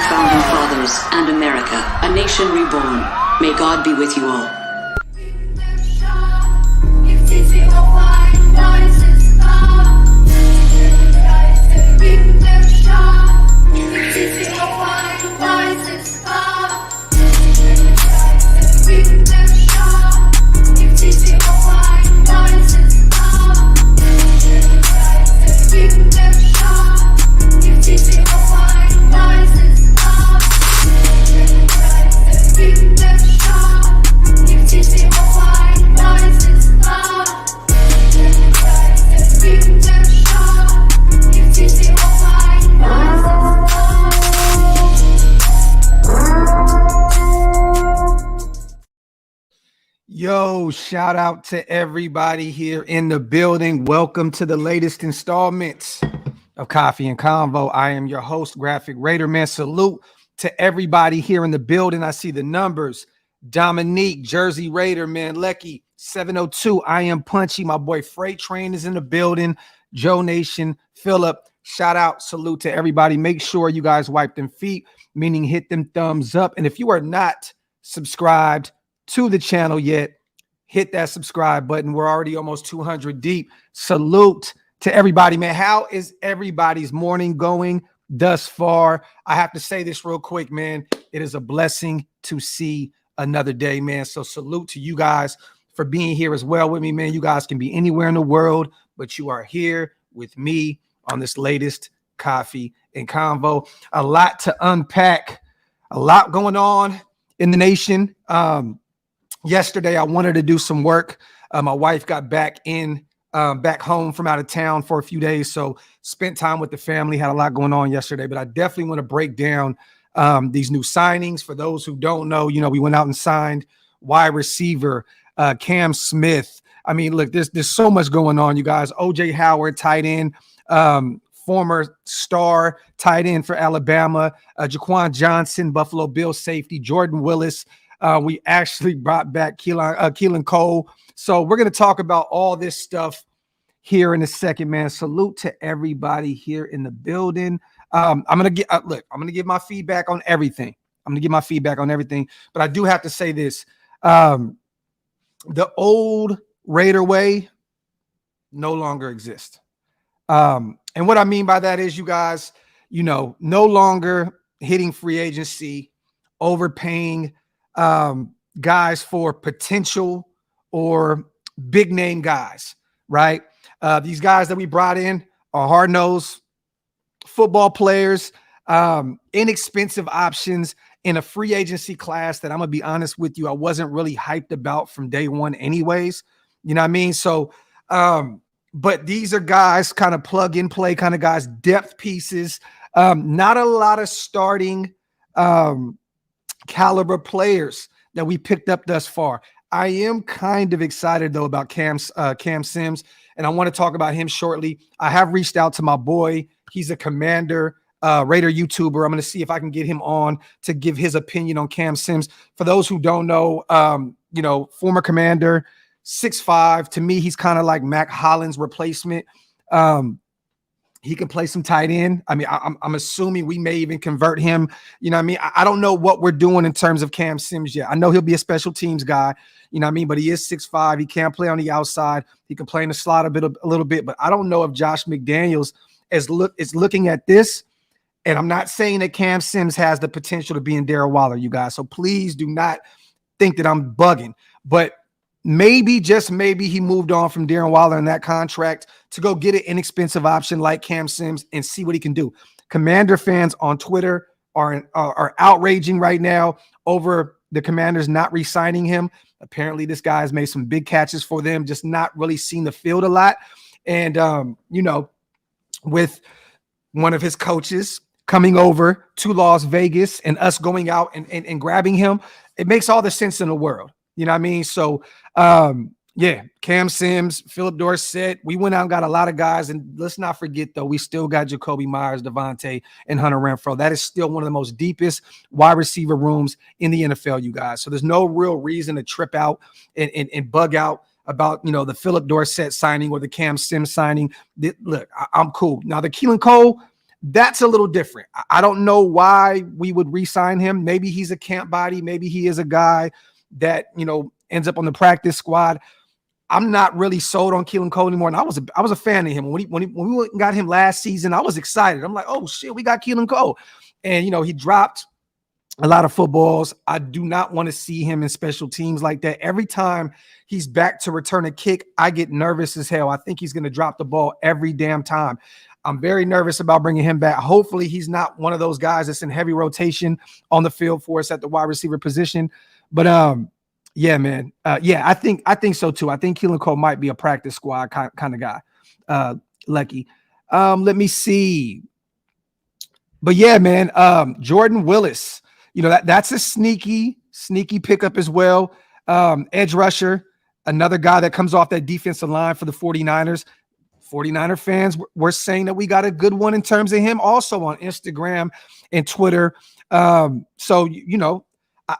founding fathers and America, a nation reborn. May God be with you all. Yo, shout out to everybody here in the building. Welcome to the latest installments of Coffee and Convo. I am your host, Graphk Raider Man. Salute to everybody here in the building. I see the numbers. Dominique, Jersey Raider, man. Lecky, 702. I am Punchy. My boy Freight Train is in the building. Joe Nation, Philip. Shout out, salute to everybody. Make sure you guys wipe them feet, meaning hit them thumbs up. And if you are not subscribed to the channel yet, hit that subscribe button. We're already almost 200 deep. Salute to everybody, man. How is everybody's morning going thus far? I have to say this real quick, man. It is a blessing to see another day, man. So salute to you guys for being here as well with me, man. You guys can be anywhere in the world, but you are here with me on this latest Coffee and Convo. A lot to unpack, a lot going on in the nation. Yesterday, I wanted to do some work. My wife got back home from out of town for a few days, so spent time with the family. Had a lot going on yesterday, but I definitely want to break down these new signings. For those who don't know, we went out and signed wide receiver Cam Smith. I mean, look, there's so much going on, you guys. OJ Howard, tight end, former star tight end for Alabama. Jaquan Johnson, Buffalo Bills safety. Jordan Willis. We actually brought back Keelan Cole. So we're going to talk about all this stuff here in a second, man. Salute to everybody here in the building. I'm going to give my feedback on everything. But I do have to say this. The old Raider way no longer exists. And what I mean by that is, you guys, no longer hitting free agency, overpaying guys for potential or big name guys, right? These guys that we brought in are hard-nosed football players, inexpensive options in a free agency class that I'm going to be honest with you, I wasn't really hyped about from day one anyways. You know what I mean? So, but these are guys, kind of plug and play kind of guys, depth pieces, not a lot of starting caliber players that we picked up thus far. I am kind of excited though about Cam Sims, and I want to talk about him shortly. I have reached out to my boy. He's a Commander Raider YouTuber. I'm going to see if I can get him on to give his opinion on Cam Sims. For those who don't know, former Commander, 6'5". To me, he's kind of like Mac Hollins' replacement. He can play some tight end. I mean, I'm assuming we may even convert him. You know what I mean? I don't know what we're doing in terms of Cam Sims yet. I know he'll be a special teams guy, you know what I mean? But he is 6'5". He can't play on the outside. He can play in the slot a little bit. But I don't know if Josh McDaniels is looking at this. And I'm not saying that Cam Sims has the potential to be in Darren Waller, you guys. So please do not think that I'm bugging. But maybe, just maybe, he moved on from Darren Waller in that contract to go get an inexpensive option like Cam Sims and see what he can do. Commander fans on Twitter are outraging right now over the Commanders not re-signing him. Apparently, this guy has made some big catches for them, just not really seen the field a lot. And, with one of his coaches coming over to Las Vegas and us going out and grabbing him, it makes all the sense in the world. You know what I mean? So, Cam Sims, Philip Dorsett, we went out and got a lot of guys. And let's not forget, though, we still got Jacoby Myers, Devontae, and Hunter Renfrow. That is still one of the most deepest wide receiver rooms in the NFL, you guys. So there's no real reason to trip out and bug out about, the Philip Dorsett signing or the Cam Sims signing. Look, I'm cool. Now, the Keelan Cole, That's a little different. I don't know why we would re-sign him. Maybe he's a camp body. Maybe he is a guy that, ends up on the practice squad. I'm not really sold on Keelan Cole anymore. And I was a fan of him. When we got him last season, I was excited. I'm like, oh shit, we got Keelan Cole. And he dropped a lot of footballs. I do not want to see him in special teams like that. Every time he's back to return a kick, I get nervous as hell. I think he's going to drop the ball every damn time. I'm very nervous about bringing him back. Hopefully he's not one of those guys that's in heavy rotation on the field for us at the wide receiver position. But yeah, man. I think so too. I think Keelan Cole might be a practice squad kind of guy. Lucky. Let me see. But yeah, man. Jordan Willis. That's a sneaky pickup as well. Edge rusher, another guy that comes off that defensive line for the 49ers. 49er fans were saying that we got a good one in terms of him also on Instagram and Twitter. So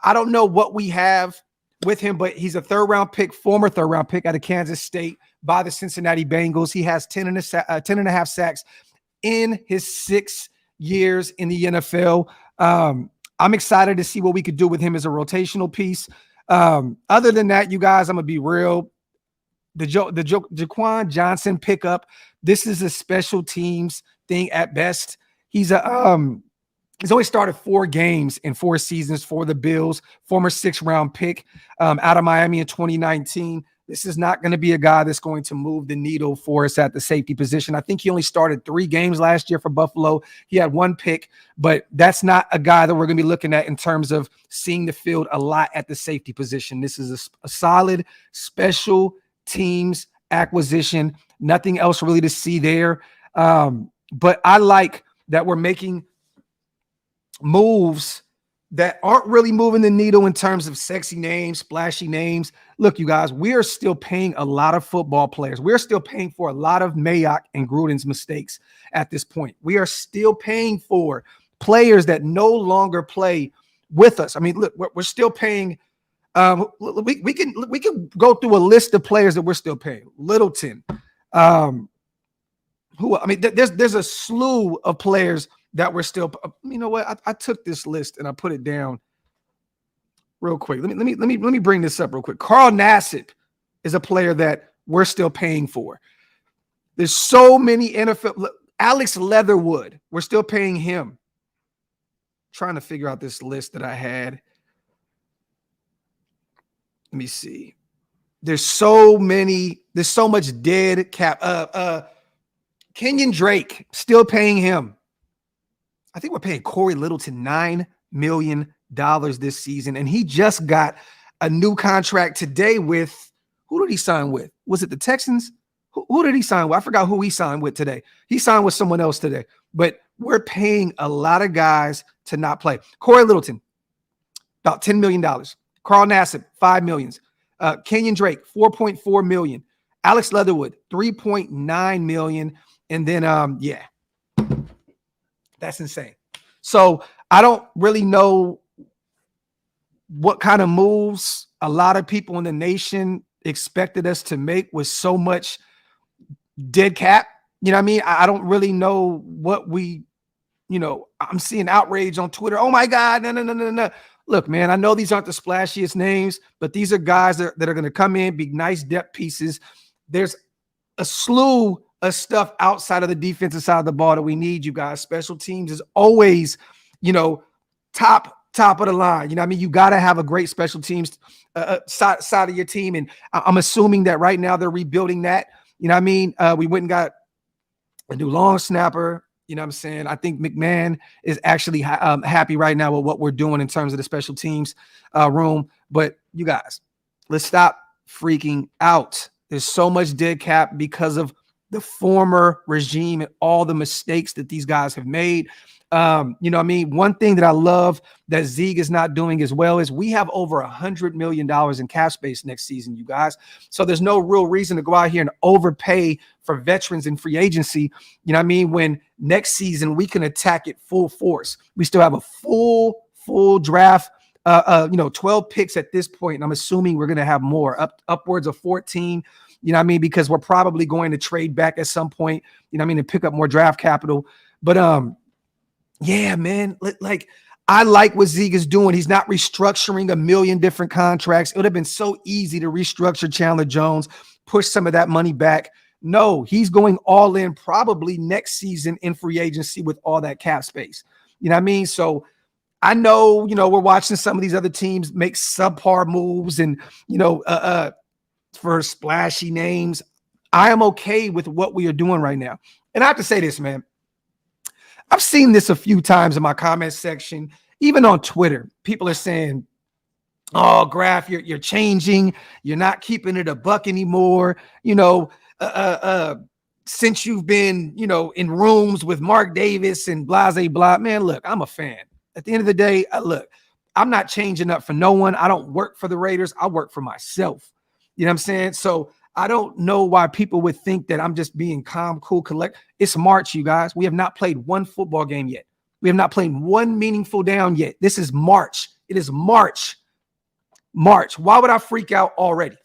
I don't know what we have with him, but he's a former third round pick out of Kansas State by the Cincinnati Bengals. He has 10 and a half sacks in his 6 years in the NFL. I'm excited to see what we could do with him as a rotational piece. Other than that, you guys, I'm gonna be real. The Jaquan Johnson pickup. This is a special teams thing at best. He's only started 4 games in 4 seasons for the Bills. Former 6th-round pick out of Miami in 2019. This is not going to be a guy that's going to move the needle for us at the safety position. I think he only started 3 games last year for Buffalo. He had 1 pick, but that's not a guy that we're going to be looking at in terms of seeing the field a lot at the safety position. This is a solid special teams acquisition. Nothing else really to see there. But I like that we're making moves that aren't really moving the needle in terms of sexy names, splashy names. Look, you guys, we are still paying a lot of football players. We're still paying for a lot of Mayock and Gruden's mistakes at this point. We are still paying for players that no longer play with us. I mean, look, we're still paying. We can go through a list of players that we're still paying. Littleton, there's a slew of players that we're still. You know what? I took this list and I put it down real quick. Let me bring this up real quick. Carl Nassib is a player that we're still paying for. There's so many NFL. Alex Leatherwood, we're still paying him. Trying to figure out this list that I had. Let me see. There's so much dead cap. Kenyon Drake, still paying him. I think we're paying Corey Littleton $9 million this season. And he just got a new contract today with, who did he sign with? Was it the Texans? Who did he sign with? I forgot who he signed with today. He signed with someone else today. But we're paying a lot of guys to not play. Corey Littleton, about $10 million. Carl Nassib, $5 million. Kenyon Drake, $4.4 million. Alex Leatherwood, $3.9 million. And then, that's insane. So I don't really know what kind of moves a lot of people in the nation expected us to make with so much dead cap. You know what I mean? I don't really know what I'm seeing outrage on Twitter. Oh my God, no. Look, man, I know these aren't the splashiest names, but these are guys that are going to come in, be nice depth pieces. There's a slew of stuff outside of the defensive side of the ball that we need, you guys. Special teams is always, top of the line. You know what I mean? You got to have a great special teams side of your team. And I'm assuming that right now they're rebuilding that. You know what I mean? We went and got a new long snapper. You know what I'm saying? I think McMahon is actually happy right now with what we're doing in terms of the special teams room. But you guys, let's stop freaking out. There's so much dead cap because of the former regime and all the mistakes that these guys have made. You know what I mean? One thing that I love that Zeke is not doing as well is we have over $100 million in cap space next season, you guys. So there's no real reason to go out here and overpay for veterans in free agency. You know what I mean? When next season we can attack it full force. We still have a full draft, 12 picks at this point. And I'm assuming we're going to have more, upwards of 14. You know what I mean? Because we're probably going to trade back at some point, you know what I mean, and pick up more draft capital. But yeah, man, like I like what Zeke is doing. He's not restructuring a million different contracts. It would have been so easy to restructure Chandler Jones, push some of that money back. No, he's going all in probably next season in free agency with all that cap space. You know what I mean? So I know, we're watching some of these other teams make subpar moves and, for splashy names. I am okay with what we are doing right now. And I have to say this, man. I've seen this a few times in my comment section, even on Twitter. People are saying, "Oh, Graph, you're changing. You're not keeping it a buck anymore. Since you've been, in rooms with Mark Davis and blah, blah." Man, look, I'm a fan. At the end of the day, look, I'm not changing up for no one. I don't work for the Raiders. I work for myself. You know what I'm saying? So I don't know why people would think that I'm just being calm, cool, collect. It's March, you guys. We have not played one football game yet. We have not played one meaningful down yet. This is March. It is March. March. Why would I freak out already?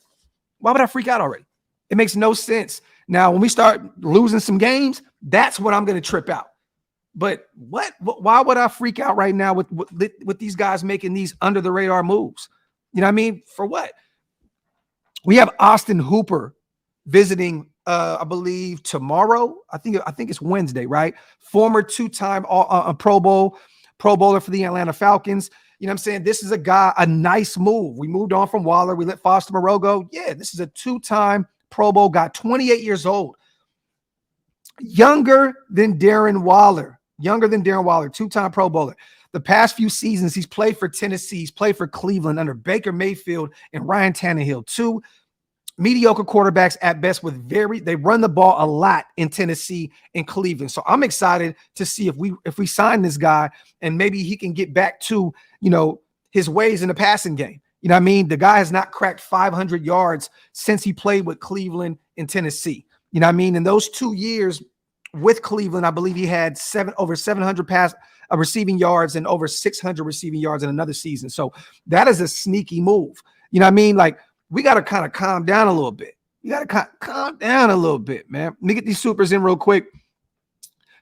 Why would I freak out already? It makes no sense. Now, when we start losing some games, that's when I'm going to trip out. But why would I freak out right now with these guys making these under the radar moves? You know what I mean? For what? We have Austin Hooper visiting, I believe tomorrow. I think it's Wednesday, right? Former two-time Pro Bowler for the Atlanta Falcons. You know what I'm saying? This is a nice move. We moved on from Waller. We let Foster Moreau go. Yeah, this is a two-time Pro Bowl guy, 28 years old. Younger than Darren Waller, two-time Pro Bowler. The past few seasons, he's played for Tennessee. He's played for Cleveland under Baker Mayfield and Ryan Tannehill. Two mediocre quarterbacks at best they run the ball a lot in Tennessee and Cleveland. So I'm excited to see if we sign this guy and maybe he can get back to, his ways in the passing game. You know what I mean? The guy has not cracked 500 yards since he played with Cleveland and Tennessee. You know what I mean? In those 2 years with Cleveland, I believe he had over 700 receiving yards and over 600 receiving yards in another season. So that is a sneaky move. You know what I mean? Like, we got to kind of calm down a little bit. You got to calm down a little bit, man. Let me get these supers in real quick.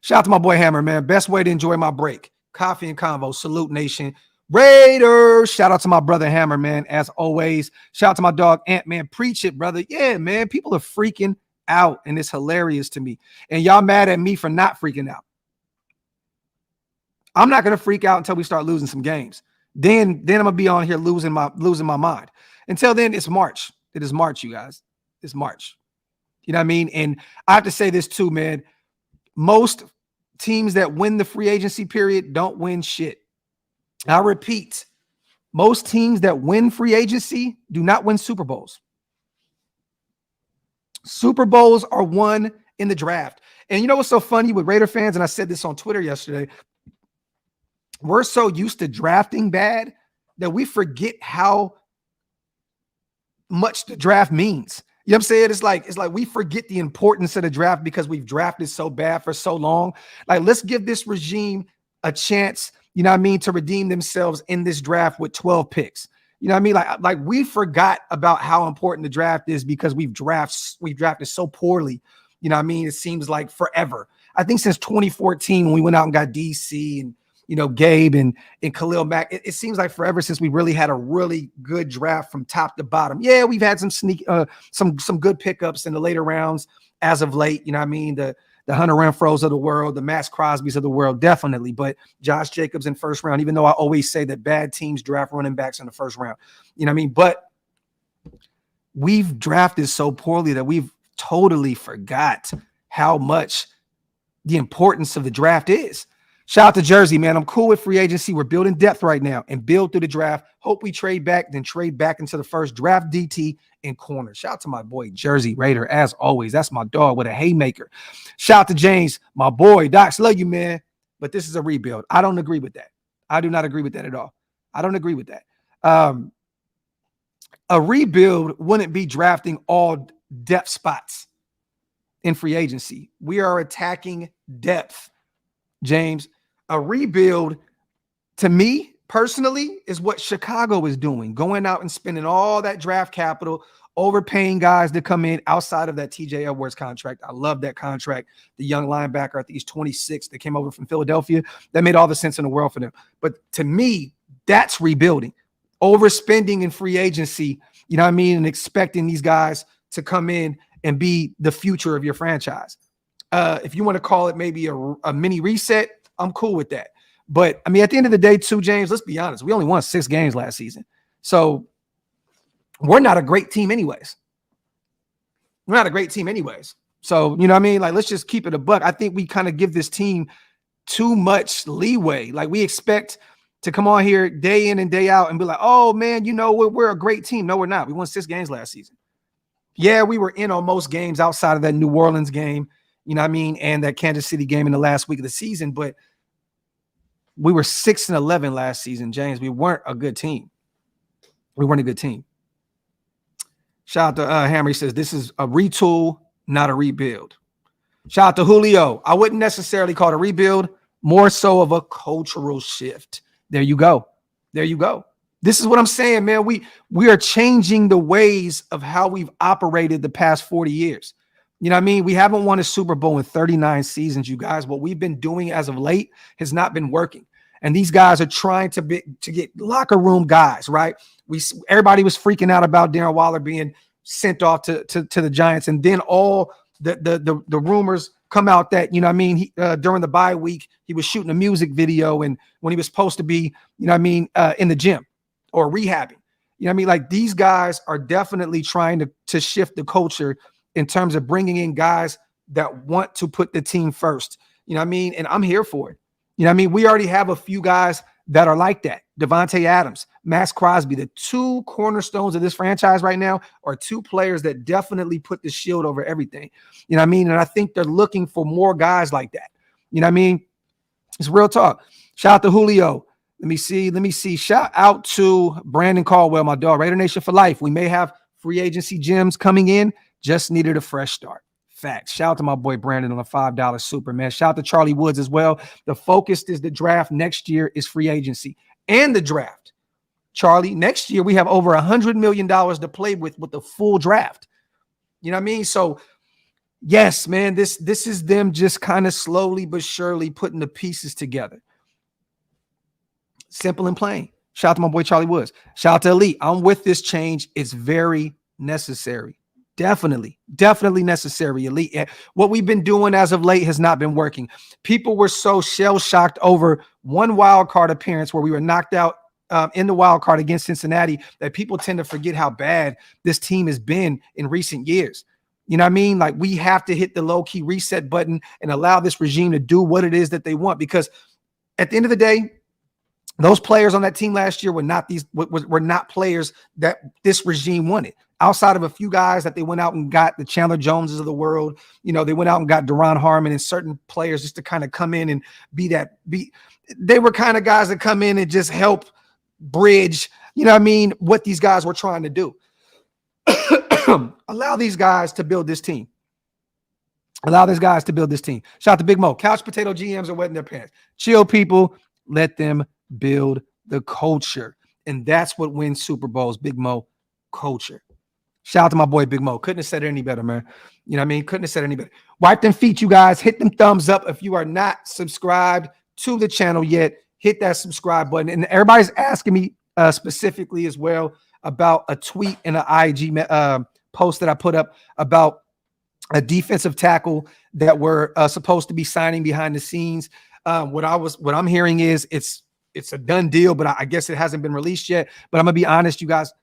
Shout out to my boy Hammer, man. Best way to enjoy my break. Coffee and Convo. Salute, nation. Raiders. Shout out to my brother Hammer, man, as always. Shout out to my dog Ant, man. Preach it, brother. Yeah, man. People are freaking out, and it's hilarious to me. And y'all mad at me for not freaking out. I'm not going to freak out until we start losing some games. Then I'm going to be on here losing my mind. Until then, it's March. It is March, you guys. It's March. You know what I mean? And I have to say this too, man. Most teams that win the free agency period don't win shit. I repeat, most teams that win free agency do not win Super Bowls. Super Bowls are won in the draft. And you know what's so funny with Raider fans? And I said this on Twitter yesterday. We're so used to drafting bad that we forget how much the draft means. You know what I'm saying? It's like we forget the importance of the draft because we've drafted so bad for so long. Like, let's give this regime a chance, you know what I mean, to redeem themselves in this draft with 12 picks. You know what I mean? Like we forgot about how important the draft is because we've drafted so poorly. You know what I mean? It seems like forever. I think since 2014 when we went out and got DC and Gabe and Khalil Mack, it seems like forever since we really had a really good draft from top to bottom. Yeah, we've had some good pickups in the later rounds as of late. You know what I mean? The Hunter Renfros of the world, the Max Crosbys of the world, definitely. But Josh Jacobs in first round, even though I always say that bad teams draft running backs in the first round. You know what I mean? But we've drafted so poorly that we've totally forgot how much the importance of the draft is. Shout out to Jersey, man. I'm cool with free agency. We're building depth right now and build through the draft. Hope we trade back, then trade back into the first draft DT and corner. Shout out to my boy Jersey Raider, as always. That's my dog with a haymaker. Shout out to James, my boy. Docs, love you, man. But this is a rebuild. I don't agree with that. I do not agree with that at all. I don't agree with that. A rebuild wouldn't be drafting all depth spots in free agency. We are attacking depth, James. A rebuild, to me personally is what Chicago is doing, going out and spending all that draft capital, overpaying guys to come in outside of that TJ Edwards contract. I love that contract. The young linebacker, I think he's 26, that came over from Philadelphia. That made all the sense in the world for them. But to me, that's rebuilding. Overspending in free agency, you know what I mean, and expecting these guys to come in and be the future of your franchise. If you want to call it maybe a mini reset, I'm cool with that. But, I mean, at the end of the day, too, James, let's be honest. We only won 6 games last season. So we're not a great team anyways. We're not a great team anyways. So, you know what I mean? Like, let's just keep it a buck. I think we kind of give this team too much leeway. Like, we expect to come on here day in and day out and be like, oh, man, you know, we're a great team. No, we're not. We won 6 games last season. Yeah, we were in on most games outside of that New Orleans game, you know what I mean, and that Kansas City game in the last week of the season, but we were 6-11 last season, James. We weren't a good team. We weren't a good team. Shout out to Hammer. He says, this is a retool, not a rebuild. Shout out to Julio. I wouldn't necessarily call it a rebuild, more so of a cultural shift. There you go. There you go. This is what I'm saying, man. We are changing the ways of how we've operated the past 40 years. You know what I mean? We haven't won a Super Bowl in 39 seasons, you guys. What we've been doing as of late has not been working. And these guys are trying to get locker room guys, right? Everybody was freaking out about Darren Waller being sent off to the Giants. And then all the rumors come out that, you know what I mean, during the bye week, he was shooting a music video and when he was supposed to be, you know what I mean, in the gym or rehabbing. You know what I mean? Like, these guys are definitely trying to shift the culture in terms of bringing in guys that want to put the team first. You know what I mean? And I'm here for it. You know what I mean? We already have a few guys that are like that. Devontae Adams, Max Crosby, the 2 cornerstones of this franchise right now are 2 players that definitely put the shield over everything. You know what I mean? And I think they're looking for more guys like that. You know what I mean? It's real talk. Shout out to Julio. Let me see. Shout out to Brandon Caldwell, my dog. Raider Nation for life. We may have free agency gems coming in. Just needed a fresh start. Facts. Shout out to my boy Brandon on the $5 super, man. Shout out to Charlie Woods as well. The focus is the draft. Next year is free agency and the draft. Charlie, next year we have over $100 million to play with the full draft. You know what I mean? So, yes, man, this is them just kind of slowly but surely putting the pieces together. Simple and plain. Shout out to my boy Charlie Woods. Shout out to Elite. I'm with this change. It's very necessary. Definitely necessary, Elite. What we've been doing as of late has not been working. People were so shell-shocked over one wild card appearance where we were knocked out in the wild card against Cincinnati that people tend to forget how bad this team has been in recent years. You know what I mean? Like, we have to hit the low-key reset button and allow this regime to do what it is that they want, because at the end of the day, those players on that team last year were not players that this regime wanted. Outside of a few guys that they went out and got, the Chandler Joneses of the world, you know, they went out and got Deron Harmon and certain players just to kind of come in and they were kind of guys that come in and just help bridge, you know what I mean, what these guys were trying to do. Allow these guys to build this team. Shout out to Big Mo. Couch potato GMs are wetting their pants. Chill, people. Let them build the culture. And that's what wins Super Bowls, Big Mo, culture. Shout out to my boy Big Mo. Couldn't have said it any better, man. You know what I mean? Couldn't have said it any better. Wipe them feet, you guys. Hit them thumbs up. If you are not subscribed to the channel yet, hit that subscribe button. And everybody's asking me specifically as well about a tweet and an IG post that I put up about a defensive tackle that we're supposed to be signing behind the scenes. What I'm hearing is it's a done deal, but I guess it hasn't been released yet. But I'm gonna be honest, you guys.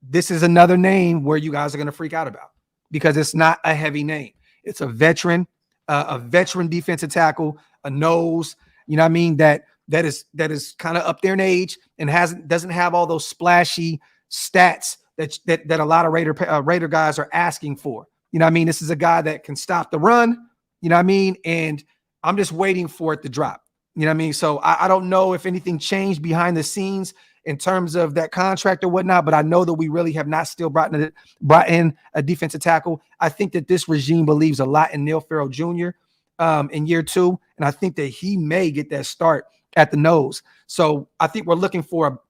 This is another name where you guys are going to freak out about, because it's not a heavy name. It's a veteran defensive tackle, a nose, you know what I mean, that is kind of up there in age and doesn't have all those splashy stats that a lot of Raider guys are asking for. You know what I mean? This is a guy that can stop the run, you know what I mean? And I'm just waiting for it to drop. You know what I mean? So I don't know if anything changed behind the scenes in terms of that contract or whatnot, but I know that we really have not still brought in a defensive tackle. I think that this regime believes a lot in Neil Farrell Jr. in year 2. And I think that he may get that start at the nose. So I think we're looking for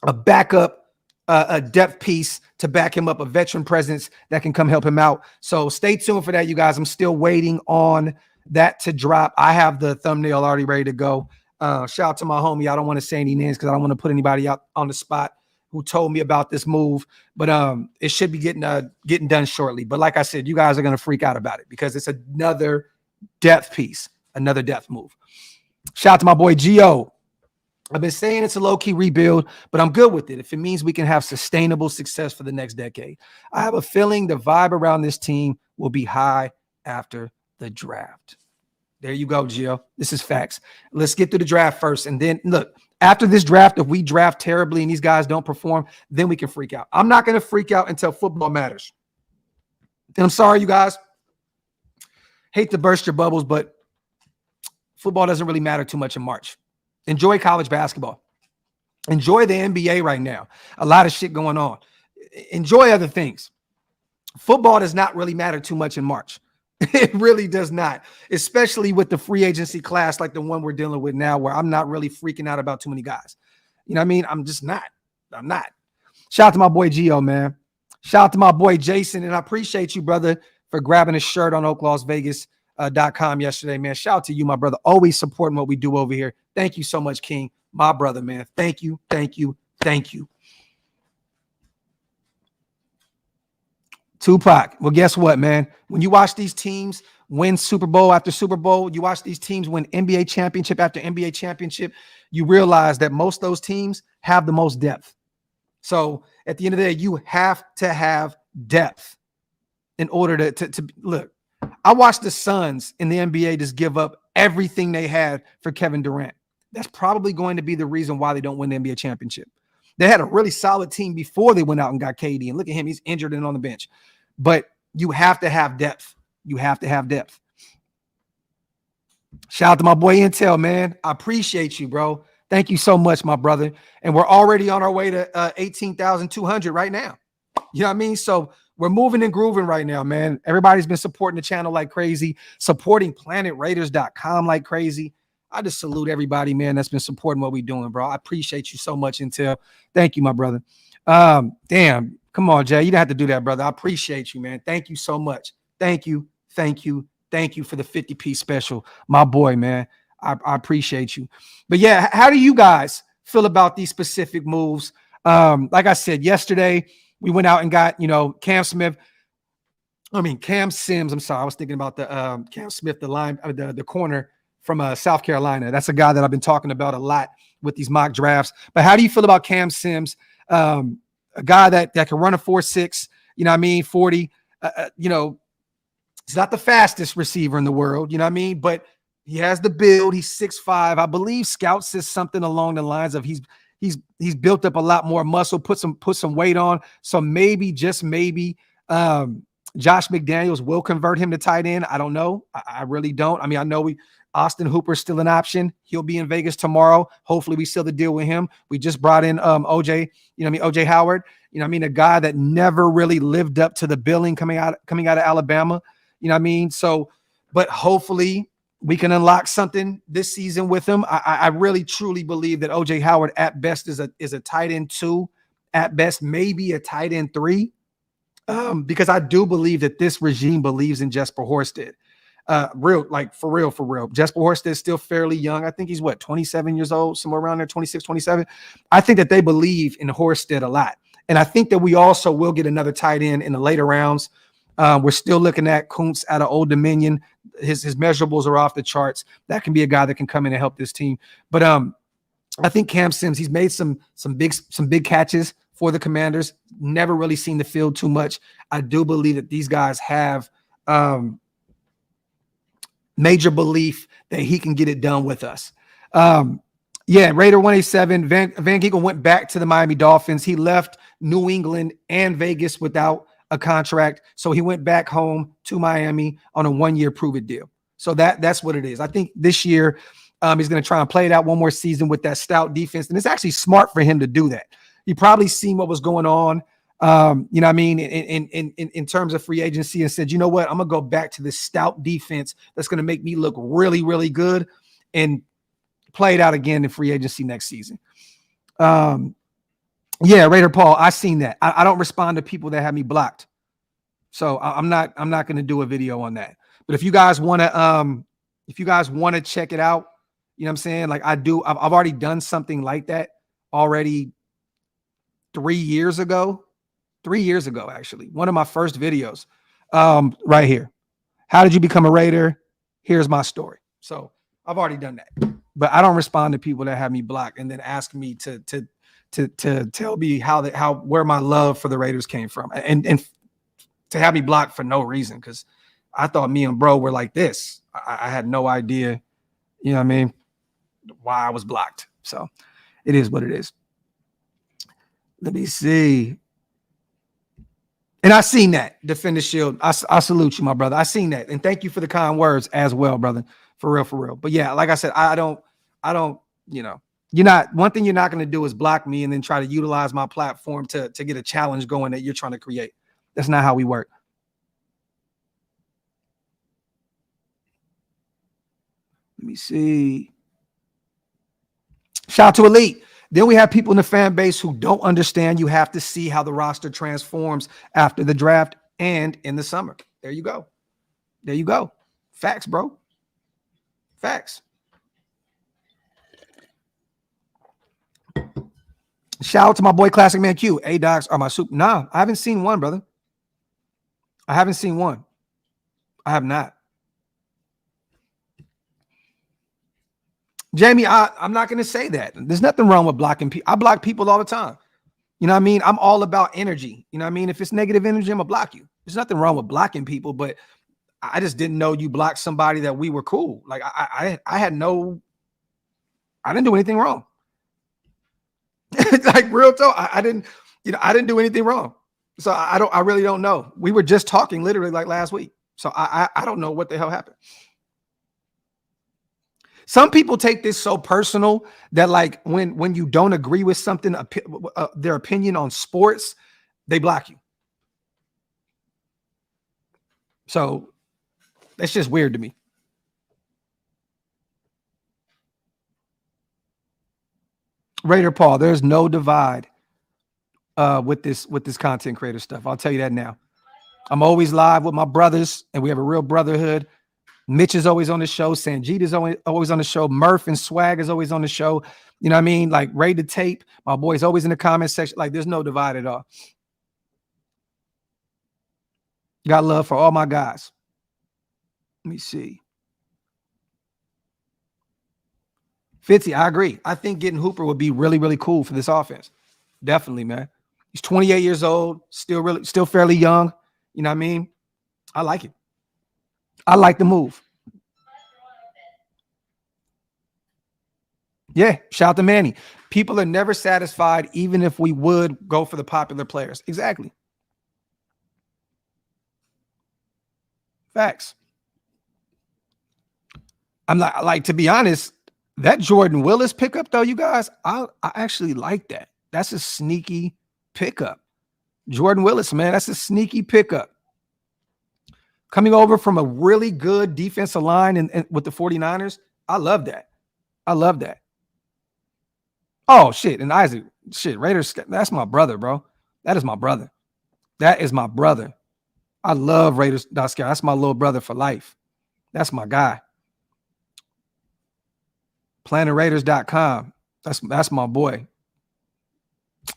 a backup, a depth piece to back him up, a veteran presence that can come help him out. So stay tuned for that, you guys. I'm still waiting on that to drop. I have the thumbnail already ready to go. Shout out to my homie. I don't want to say any names because I don't want to put anybody out on the spot who told me about this move, but it should be getting done shortly. But like I said, you guys are going to freak out about it because it's another depth piece, another depth move. Shout out to my boy Gio. I've been saying it's a low-key rebuild, but I'm good with it if it means we can have sustainable success for the next decade. I have a feeling the vibe around this team will be high after the draft. There you go, Gio. This is facts. Let's get through the draft first. And then, look, after this draft, if we draft terribly and these guys don't perform, then we can freak out. I'm not going to freak out until football matters. And I'm sorry, you guys. Hate to burst your bubbles, but football doesn't really matter too much in March. Enjoy college basketball. Enjoy the NBA right now. A lot of shit going on. Enjoy other things. Football does not really matter too much in March. It really does not, especially with the free agency class like the one we're dealing with now, where I'm not really freaking out about too many guys. You know what I mean? I'm not. Shout out to my boy Gio, man. Shout out to my boy Jason. And I appreciate you, brother, for grabbing a shirt on OakLosVegas.com yesterday, man. Shout out to you, my brother. Always supporting what we do over here. Thank you so much, King. My brother, man. Thank you. Tupac. Well, guess what, man? When you watch these teams win Super Bowl after Super Bowl, you watch these teams win NBA championship after NBA championship, you realize that most of those teams have the most depth. So at the end of the day, you have to have depth in order to look. I watched the Suns in the NBA just give up everything they had for Kevin Durant. That's probably going to be the reason why they don't win the NBA championship. They had a really solid team before they went out and got KD. And look at him. He's injured and on the bench. But you have to have depth. You have to have depth. Shout out to my boy Intel, man. I appreciate you, bro. Thank you so much, my brother. And we're already on our way to 18,200 right now. You know what I mean? So we're moving and grooving right now, man. Everybody's been supporting the channel like crazy, supporting PlanetRaiders.com like crazy. I just salute everybody, man, that's been supporting what we're doing, bro. I appreciate you so much, Intel. Thank you, my brother. Damn. Come on, Jay. You don't have to do that, brother. I appreciate you, man. Thank you so much. Thank you for the 50-piece special. My boy, man. I appreciate you. But, yeah, how do you guys feel about these specific moves? Like I said, yesterday we went out and got, Cam Sims. I'm sorry. I was thinking about the Cam Smith, the corner from South Carolina. That's a guy that I've been talking about a lot with these mock drafts. But how do you feel about Cam Sims? A guy that can run a 4.6, 40. He's not the fastest receiver in the world, but he has the build. He's 6'5". I believe Scout says something along the lines of he's built up a lot more muscle, put some weight on. So maybe, just maybe, Josh McDaniels will convert him to tight end. I don't know. I really don't. I know Austin Hooper's still an option. He'll be in Vegas tomorrow. Hopefully we seal the deal with him. We just brought in OJ, OJ Howard, a guy that never really lived up to the billing coming out of Alabama. So, but hopefully we can unlock something this season with him. I really truly believe that OJ Howard at best is a tight end 2, at best maybe a tight end 3. Because I do believe that this regime believes in Jesper Horsted. For real. Jesper Horsted is still fairly young. I think he's 27 years old, somewhere around there, 26, 27. I think that they believe in Horsted a lot. And I think that we also will get another tight end in the later rounds. We're still looking at Kuntz out of Old Dominion. His measurables are off the charts. That can be a guy that can come in and help this team. But I think Cam Sims, he's made some big catches for the Commanders. Never really seen the field too much. I do believe that these guys have major belief that he can get it done with us. Raider 187. Van Ginkel went back to the Miami Dolphins. He left New England and Vegas without a contract. So he went back home to Miami on a 1-year prove-it deal. So that's what it is. I think this year he's going to try and play it out one more season with that stout defense. And it's actually smart for him to do that. He probably seen what was going on You know what I mean, in terms of free agency, and said, you know what, I'm gonna go back to this stout defense that's gonna make me look really, really good, and play it out again in free agency next season. Yeah, Raider Paul, I seen that. I don't respond to people that have me blocked, so I'm not gonna do a video on that. But if you guys want to check it out, you know what I'm saying? Like I've already done something like that already 3 years ago. 3 years ago, actually. One of my first videos. Right here. How did you become a Raider? Here's my story. So I've already done that. But I don't respond to people that have me blocked and then ask me to tell me where my love for the Raiders came from. And to have me blocked for no reason, because I thought me and bro were like this. I had no idea, you know what I mean, why I was blocked. So it is what it is. Let me see. And I seen that. Defend the shield. I salute you, my brother. I seen that. And thank you for the kind words as well, brother. For real, for real. But yeah, like I said, I don't, you know, one thing you're not going to do is block me and then try to utilize my platform to get a challenge going that you're trying to create. That's not how we work. Let me see. Shout out to Elite. Then we have people in the fan base who don't understand you have to see how the roster transforms after the draft and in the summer. There you go. There you go. Facts, bro. Facts. Shout out to my boy Classic Man Q. A-Docs are my soup. Nah, I haven't seen one, brother. I haven't seen one. I have not. Jamie, I'm not going to say that. There's nothing wrong with blocking people. I block people all the time. You know what I mean? I'm all about energy. You know what I mean? If it's negative energy, I'm going to block you. There's nothing wrong with blocking people, but I just didn't know you blocked somebody that we were cool. Like I didn't do anything wrong. Like real talk. I didn't do anything wrong. So I really don't know. We were just talking literally like last week. So I don't know what the hell happened. Some people take this so personal that like when you don't agree with something, their opinion on sports, they block you. So that's just weird to me. Raider Paul, there's no divide with this content creator stuff. I'll tell you that now. I'm always live with my brothers, and we have a real brotherhood. Mitch is always on the show. Sanjit is always on the show. Murph and Swag is always on the show. You know what I mean? Like Ray the Tape. My boy's always in the comment section. Like there's no divide at all. Got love for all my guys. Let me see. Fitzy, I agree. I think getting Hooper would be really, really cool for this offense. Definitely, man. He's 28 years old, still fairly young. You know what I mean? I like it. I like the move. Yeah, shout out to Manny. People are never satisfied, even if we would go for the popular players. Exactly. Facts. I'm not, like, to be honest, that Jordan Willis pickup, though, you guys, I actually like that. That's a sneaky pickup. Jordan Willis, man, that's a sneaky pickup. Coming over from a really good defensive line and with the 49ers, I love that. I love that. Oh, shit, and Isaac, shit, Raiders, that's my brother, bro. That is my brother. That is my brother. I love Raiders. That's my little brother for life. That's my guy. PlanetRaiders.com. That's my boy.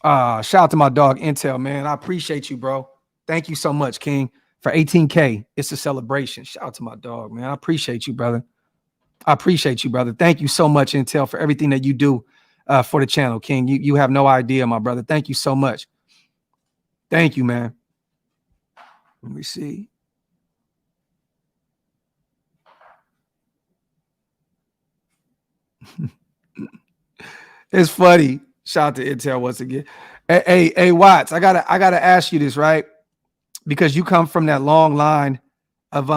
Shout out to my dog Intel, man. I appreciate you, bro. Thank you so much, King. For 18K, it's a celebration. Shout out to my dog, man. I appreciate you, brother. I appreciate you, brother. Thank you so much, Intel, for everything that you do for the channel, King. You have no idea, my brother. Thank you so much. Thank you, man. Let me see. It's funny. Shout out to Intel once again. Hey, Watts, I gotta ask you this, right? Because you come from that long line of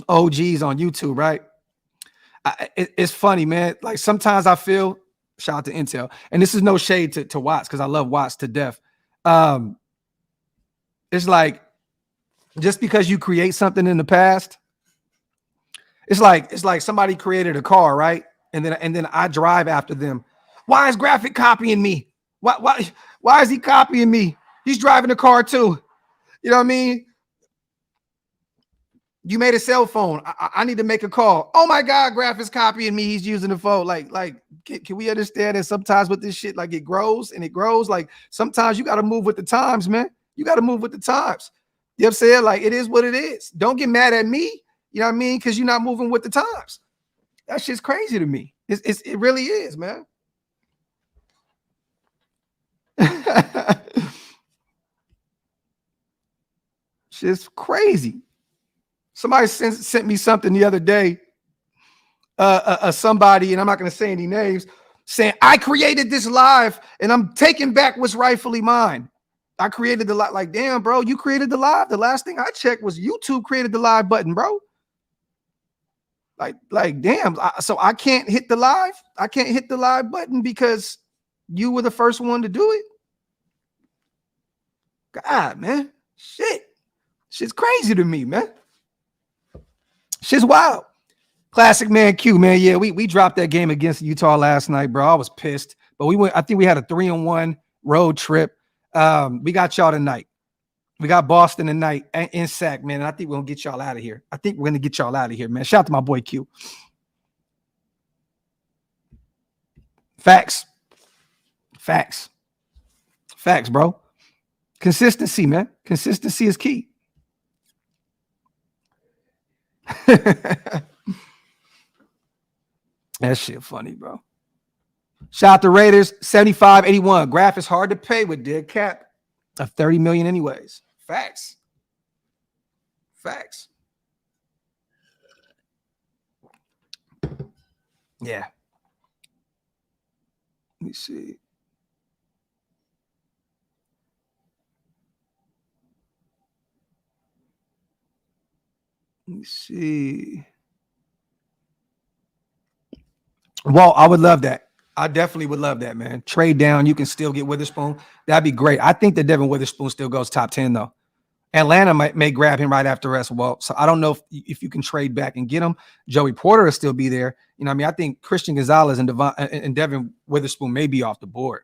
OGs on YouTube, right? It's funny, man. Like sometimes I feel, shout out to Intel, and this is no shade to Watts because I love Watts to death. It's like just because you create something in the past, it's like somebody created a car, right? And then I drive after them. Why is Graphk copying me? Why is he copying me? He's driving a car too. You know what I mean? You made a cell phone. I need to make a call. Oh my God, Graphk is copying me. He's using the phone. Can we understand that sometimes with this shit, like it grows and it grows? Like sometimes you got to move with the times, man. You got to move with the times. You know what I'm saying? Like it is what it is. Don't get mad at me. You know what I mean? Because you're not moving with the times. That shit's crazy to me. It really is, man. Shit's crazy. Somebody sent me something the other day. Somebody, and I'm not going to say any names, saying, I created this live and I'm taking back what's rightfully mine. I created the live. Like, damn, bro, you created the live. The last thing I checked was YouTube created the live button, bro. Like, damn. So I can't hit the live. I can't hit the live button because you were the first one to do it. God, man. Shit's crazy to me, man. Shit's wild. Classic man Q, man. Yeah, we dropped that game against Utah last night, bro. I was pissed. But I think we had a 3-1 road trip. We got y'all tonight. We got Boston tonight in Sac, man. And I think we're gonna get y'all out of here. Man. Shout out to my boy Q. Facts, bro. Consistency, man. Consistency is key. That shit funny, bro. Shout out to Raiders 75-81. Graphk is hard to pay with dead cap of $30 million anyways. Facts. Yeah. Let me see. Well, I would love that. I definitely would love that, man. Trade down. You can still get Witherspoon. That'd be great. I think that Devin Witherspoon still goes top 10, though. Atlanta may grab him right after us. Well, so I don't know if you can trade back and get him. Joey Porter will still be there. You know what I mean? I think Christian Gonzalez and Devin Witherspoon may be off the board.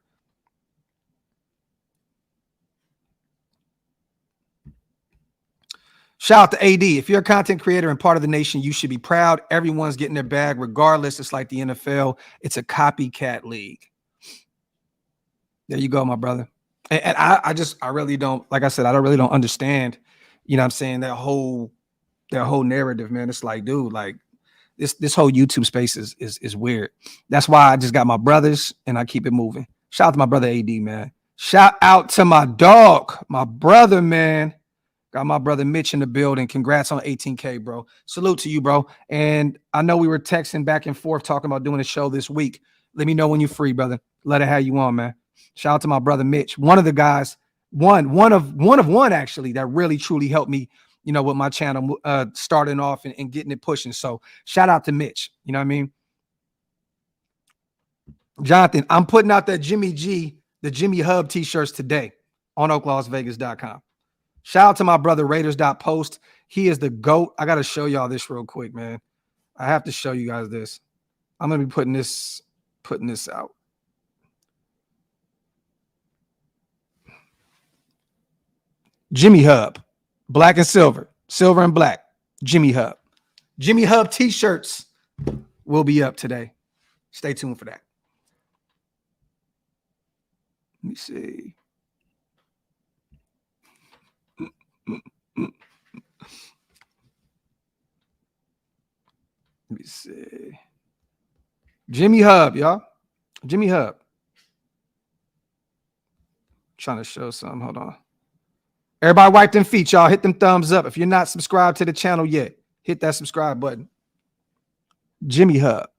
Shout out to AD. If you're a content creator and part of the nation, you should be proud. Everyone's getting their bag regardless. It's like the NFL. It's a copycat league. There you go, my brother. And I really don't, like I said, I really don't understand, you know what I'm saying, that whole narrative, man. It's like, dude, like this whole YouTube space is weird. That's why I just got my brothers and I keep it moving. Shout out to my brother AD, man. Shout out to my dog, my brother, man. Got my brother Mitch in the building. Congrats on 18K, bro. Salute to you, bro. And I know we were texting back and forth talking about doing a show this week. Let me know when you're free, brother. Let it have you on, man. Shout out to my brother Mitch. One of the guys, one of actually, that really truly helped me, you know, with my channel starting off and getting it pushing. So shout out to Mitch. You know what I mean? Jonathan, I'm putting out that the Jimmy Hub t-shirts today on OakLosVegas.com. Shout out to my brother Raiders.post. He is the GOAT. I got to show y'all this real quick, man. I have to show you guys this. I'm going to be putting this out. Jimmy Hub, black and silver and black. Jimmy Hub t-shirts will be up today. Stay tuned for that. Let me see. Let me see. Jimmy Hub, y'all. Jimmy Hub. Trying to show something. Hold on. Everybody wipe them feet, y'all. Hit them thumbs up. If you're not subscribed to the channel yet, hit that subscribe button. Jimmy Hub.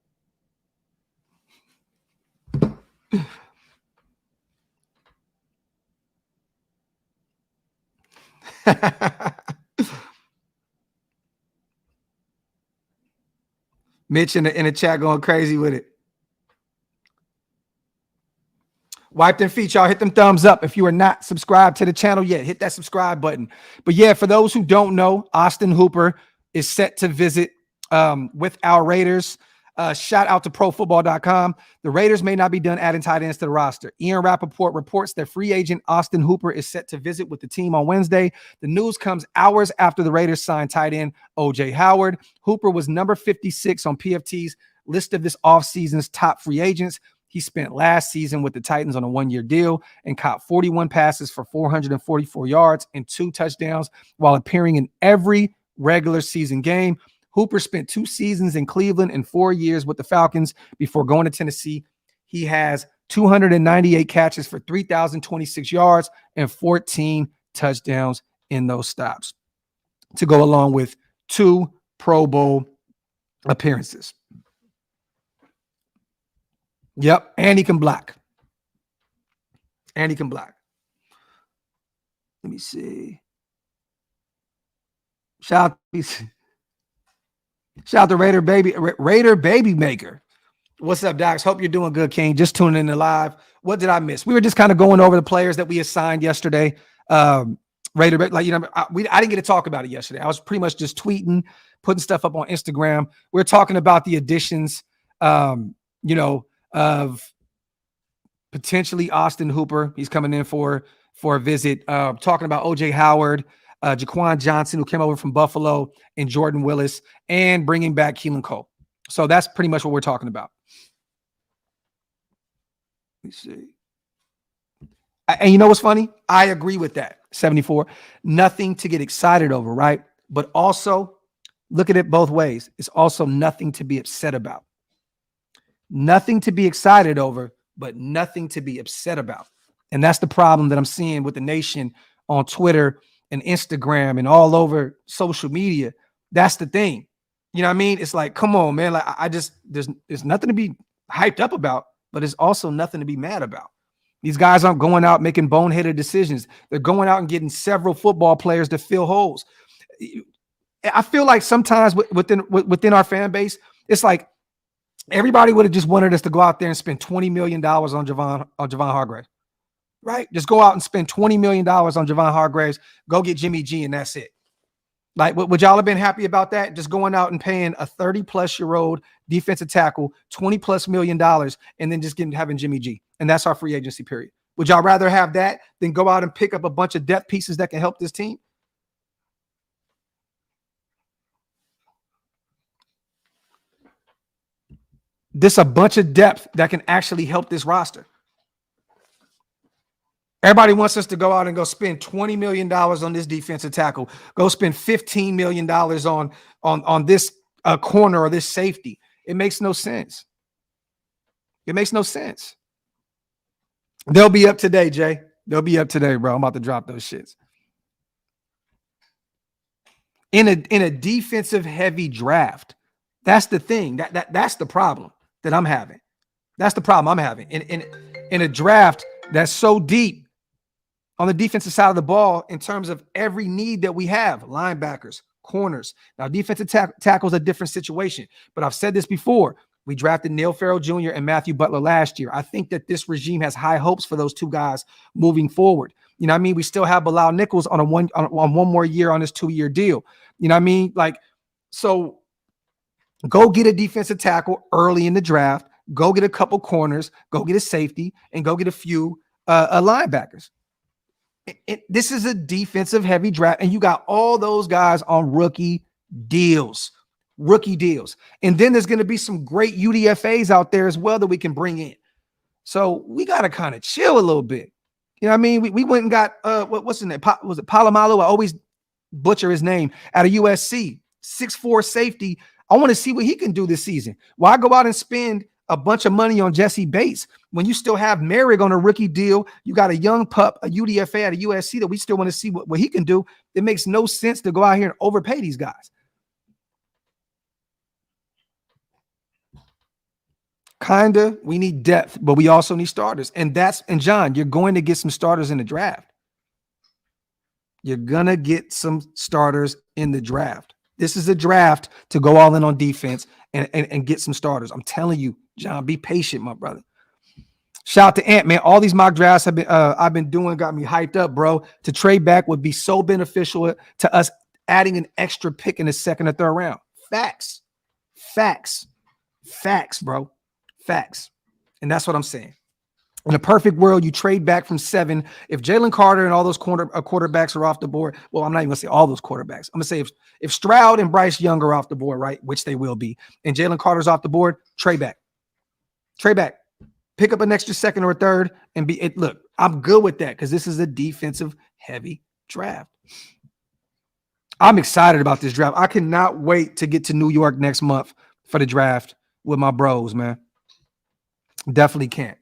Mitch in the chat going crazy with it. Wipe them feet, y'all. Hit them thumbs up. If you are not subscribed to the channel yet, hit that subscribe button. But yeah, for those who don't know, Austin Hooper is set to visit with our Raiders. Shout out to ProFootball.com. The Raiders may not be done adding tight ends to the roster. Ian Rappaport reports that free agent Austin Hooper is set to visit with the team on Wednesday. The news comes hours after the Raiders signed tight end O.J. Howard. Hooper was number 56 on PFT's list of this offseason's top free agents. He spent last season with the Titans on a one-year deal and caught 41 passes for 444 yards and 2 touchdowns while appearing in every regular season game. Hooper spent 2 seasons in Cleveland and 4 years with the Falcons before going to Tennessee. He has 298 catches for 3,026 yards and 14 touchdowns in those stops, to go along with 2 Pro Bowl appearances. Yep, and he can block. And he can block. Let me see. Shout out to Raider Baby Maker. What's up, Docs? Hope you're doing good, King. Just tuning in to live. What did I miss? We were just kind of going over the players that we assigned yesterday. Raider, like, you know, I didn't get to talk about it yesterday. I was pretty much just tweeting, putting stuff up on Instagram. We're talking about the additions, of potentially Austin Hooper. He's coming in for a visit. Talking about O.J. Howard, Jaquan Johnson, who came over from Buffalo, and Jordan Willis, and bringing back Keelan Cole. So that's pretty much what we're talking about. Let me see. And you know what's funny? I agree with that. 74. Nothing to get excited over, right? But also, look at it both ways. It's also nothing to be upset about. Nothing to be excited over, but nothing to be upset about. And that's the problem that I'm seeing with the nation on Twitter and Instagram and all over social media. That's the thing. You know what I mean? It's like, come on, man. Like, there's nothing to be hyped up about, but there's also nothing to be mad about. These guys aren't going out making boneheaded decisions. They're going out and getting several football players to fill holes. I feel like sometimes within our fan base, it's like everybody would have just wanted us to go out there and spend $20 million on Javon Hargrave, right? Just go out and spend $20 million on Javon Hargraves, go get Jimmy G, and that's it. Like, would y'all have been happy about that? Just going out and paying a 30-plus-year-old defensive tackle $20+ million and then just having Jimmy G. And that's our free agency period. Would y'all rather have that than go out and pick up a bunch of depth pieces that can help this team? This a bunch of depth that can actually help this roster. Everybody wants us to go out and go spend $20 million on this defensive tackle. Go spend $15 million on this corner or this safety. It makes no sense. It makes no sense. They'll be up today, Jay. They'll be up today, bro. I'm about to drop those shits. In a defensive heavy draft. That's the thing. That's the problem that I'm having. That's the problem I'm having. In a draft that's so deep on the defensive side of the ball in terms of every need that we have, linebackers, corners. Now, defensive tackle is a different situation, but I've said this before. We drafted Neil Farrell Jr. and Matthew Butler last year. I think that this regime has high hopes for those two guys moving forward. You know what I mean? We still have Bilal Nichols on one more year on this 2-year deal. You know what I mean? Like, so go get a defensive tackle early in the draft. Go get a couple corners. Go get a safety, and go get a few linebackers. This is a defensive heavy draft, and you got all those guys on rookie deals. And then there's going to be some great UDFAs out there as well that we can bring in. So we got to kind of chill a little bit. You know what I mean? We went and got, what's his name? Was it Palomalu? I always butcher his name, out of USC, 6'4" safety. I want to see what he can do this season. Why go out and spend a bunch of money on Jesse Bates when you still have Merrick on a rookie deal? You got a young pup, a UDFA out of USC that we still want to see what he can do. It makes no sense to go out here and overpay these guys. Kinda, we need depth, but we also need starters. And John, you're going to get some starters in the draft. You're going to get some starters in the draft. This is a draft to go all in on defense and get some starters. I'm telling you, John, be patient, my brother. Shout out to Ant, man. All these mock drafts I've been doing got me hyped up, bro. To trade back would be so beneficial to us adding an extra pick in the second or third round. Facts, bro. Facts. And that's what I'm saying. In a perfect world, you trade back from 7. If Jalen Carter and all those quarterbacks are off the board, well, I'm not even going to say all those quarterbacks. I'm going to say if Stroud and Bryce Young are off the board, right, which they will be, and Jalen Carter's off the board, trade back. Trade back. Pick up an extra second or a third and be it. Look, I'm good with that because this is a defensive heavy draft. I'm excited about this draft. I cannot wait to get to New York next month for the draft with my bros, man. Definitely can't.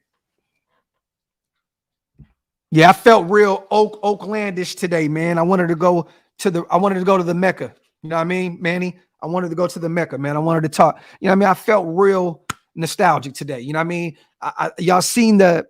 Yeah, I felt real Oaklandish today, man. I wanted to go to the Mecca. You know what I mean, Manny? I wanted to go to the Mecca, man. I wanted to talk. You know what I mean? I felt real nostalgic today. You know what I mean? Y'all seen the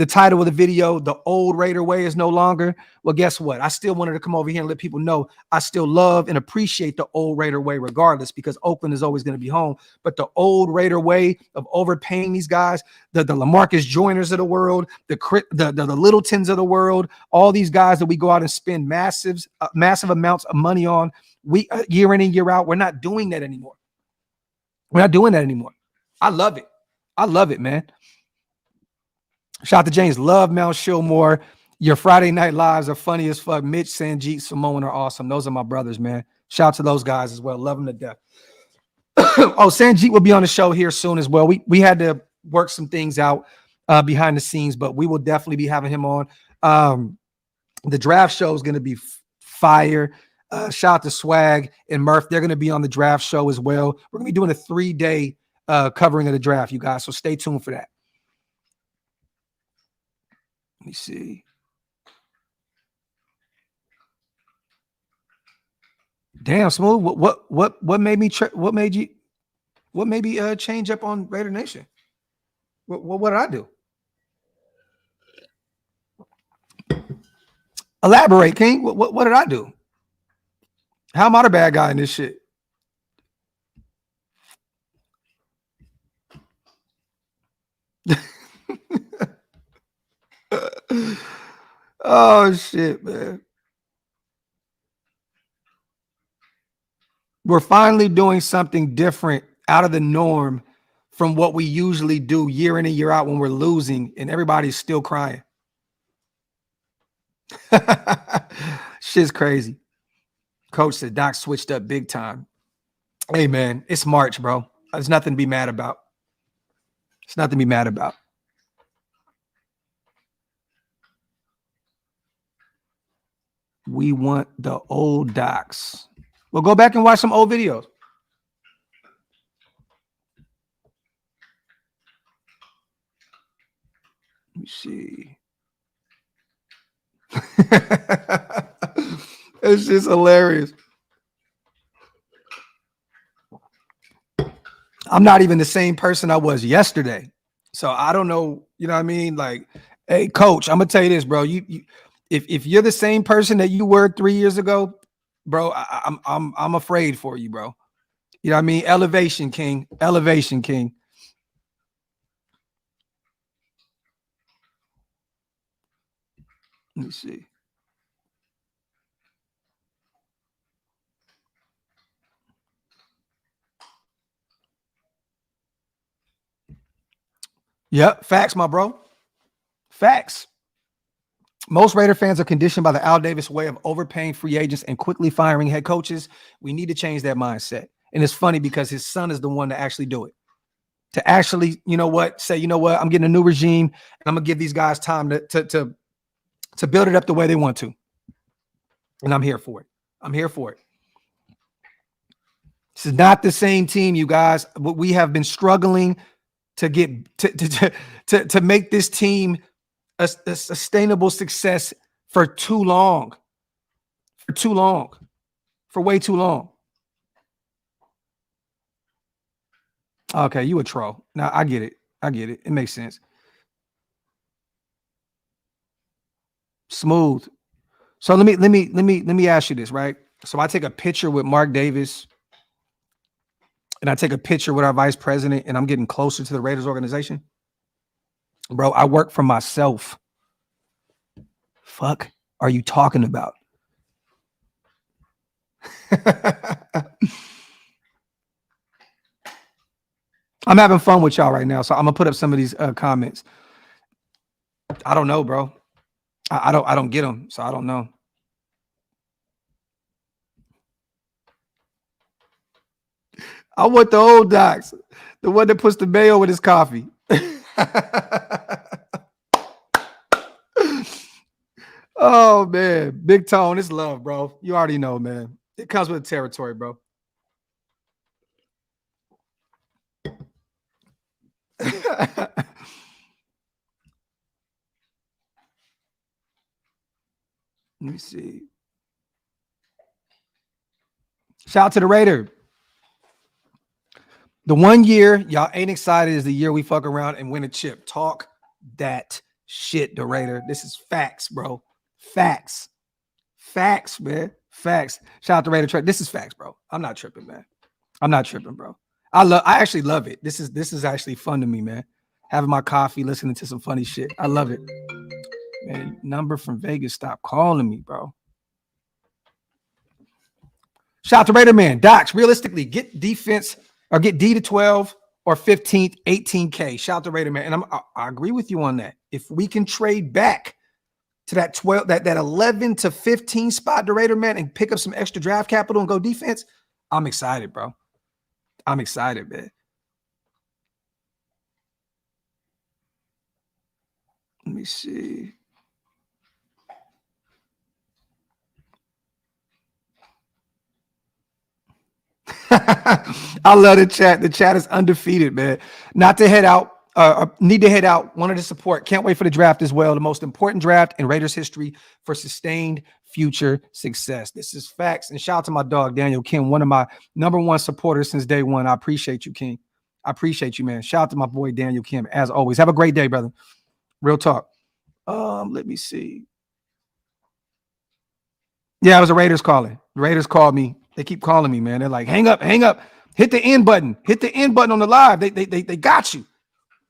title of the video, The Old Raider Way is no longer. Well, guess what? I still wanted to come over here and let people know I still love and appreciate the Old Raider Way regardless, because Oakland is always going to be home. But the Old Raider Way of overpaying these guys, the LaMarcus Joyners of the world, the Littletons of the world, all these guys that we go out and spend massive amounts of money on, year in and year out, we're not doing that anymore. We're not doing that anymore. I love it. I love it, man. Shout out to James. Love Mount Shillmore. Your Friday night lives are funny as fuck. Mitch, Sanjit, Samoan are awesome. Those are my brothers, man. Shout out to those guys as well. Love them to death. Oh, Sanjit will be on the show here soon as well. We had to work some things out behind the scenes, but we will definitely be having him on. The draft show is going to be fire. Shout out to Swag and Murph. They're going to be on the draft show as well. We're going to be doing a 3-day covering of the draft, you guys. So stay tuned for that. Let me see. Damn, Smooth. What made me change up on Raider Nation? What did I do? Elaborate, King. What did I do? How am I the bad guy in this shit? Oh shit, man. We're finally doing something different out of the norm from what we usually do year in and year out when we're losing and everybody's still crying. Shit's crazy. Coach said Doc switched up big time. Hey, man, it's March, bro. There's nothing to be mad about. It's nothing to be mad about. We want the old docs. Well, go back and watch some old videos. Let me see. It's just hilarious. I'm not even the same person I was yesterday. So I don't know, you know what I mean? Like, hey, coach, I'm gonna tell you this, bro. If you're the same person that you were 3 years ago, bro, I'm afraid for you, bro. You know what I mean? Elevation, King. Elevation, King. Let me see. Yep, facts, my bro. Facts. Most Raider fans are conditioned by the Al Davis way of overpaying free agents and quickly firing head coaches. We need to change that mindset. And it's funny because his son is the one to actually do it. To actually, you know what, say, you know what, I'm getting a new regime and I'm going to give these guys time to build it up the way they want to. And I'm here for it. I'm here for it. This is not the same team, you guys. We have been struggling to get to make this team a sustainable success for too long. For way too long. Okay, you a troll. Now I get it. It makes sense. Smooth. So let me ask you this, right? So I take a picture with Mark Davis and I take a picture with our vice president and I'm getting closer to the Raiders organization. Bro, I work for myself. Fuck are you talking about? I'm having fun with y'all right now, so I'm gonna put up some of these comments. I don't know, bro. I don't get them, so I don't know. I want the old docs, the one that puts the mayo with his coffee. Oh man, Big Tone, it's love, bro. You already know, man. It comes with the territory, bro. Let me see. Shout out to the Raider. The 1 year y'all ain't excited is the year we fuck around and win a chip. Talk that shit, the Raider. This is facts, bro. Facts. Facts, man. Facts. Shout out to Raider Trek. This is facts, bro. I'm not tripping, man. I'm not tripping, bro. I actually love it. This is actually fun to me, man. Having my coffee, listening to some funny shit. I love it. Man, number from Vegas, stop calling me, bro. Shout out to Raider Man. Docs, realistically, get defense or get D to 12 or 15th, 18K. Shout out to Raider Man. And I agree with you on that. If we can trade back to that 12, that 11 to 15 spot to Raider Man and pick up some extra draft capital and go defense, I'm excited, bro. I'm excited, man. Let me see. I love the chat. The chat is undefeated, man. Not to head out. Need to head out. Wanted to support. Can't wait for the draft as well. The most important draft in Raiders history for sustained future success. This is facts. And shout out to my dog, Daniel Kim, one of my #1 supporters since day one. I appreciate you, King. I appreciate you, man. Shout out to my boy, Daniel Kim, as always. Have a great day, brother. Real talk. Let me see. Yeah, it was the Raiders calling. The Raiders called me. They keep calling me, man. They're like, hang up, hit the end button, on the live. They got you.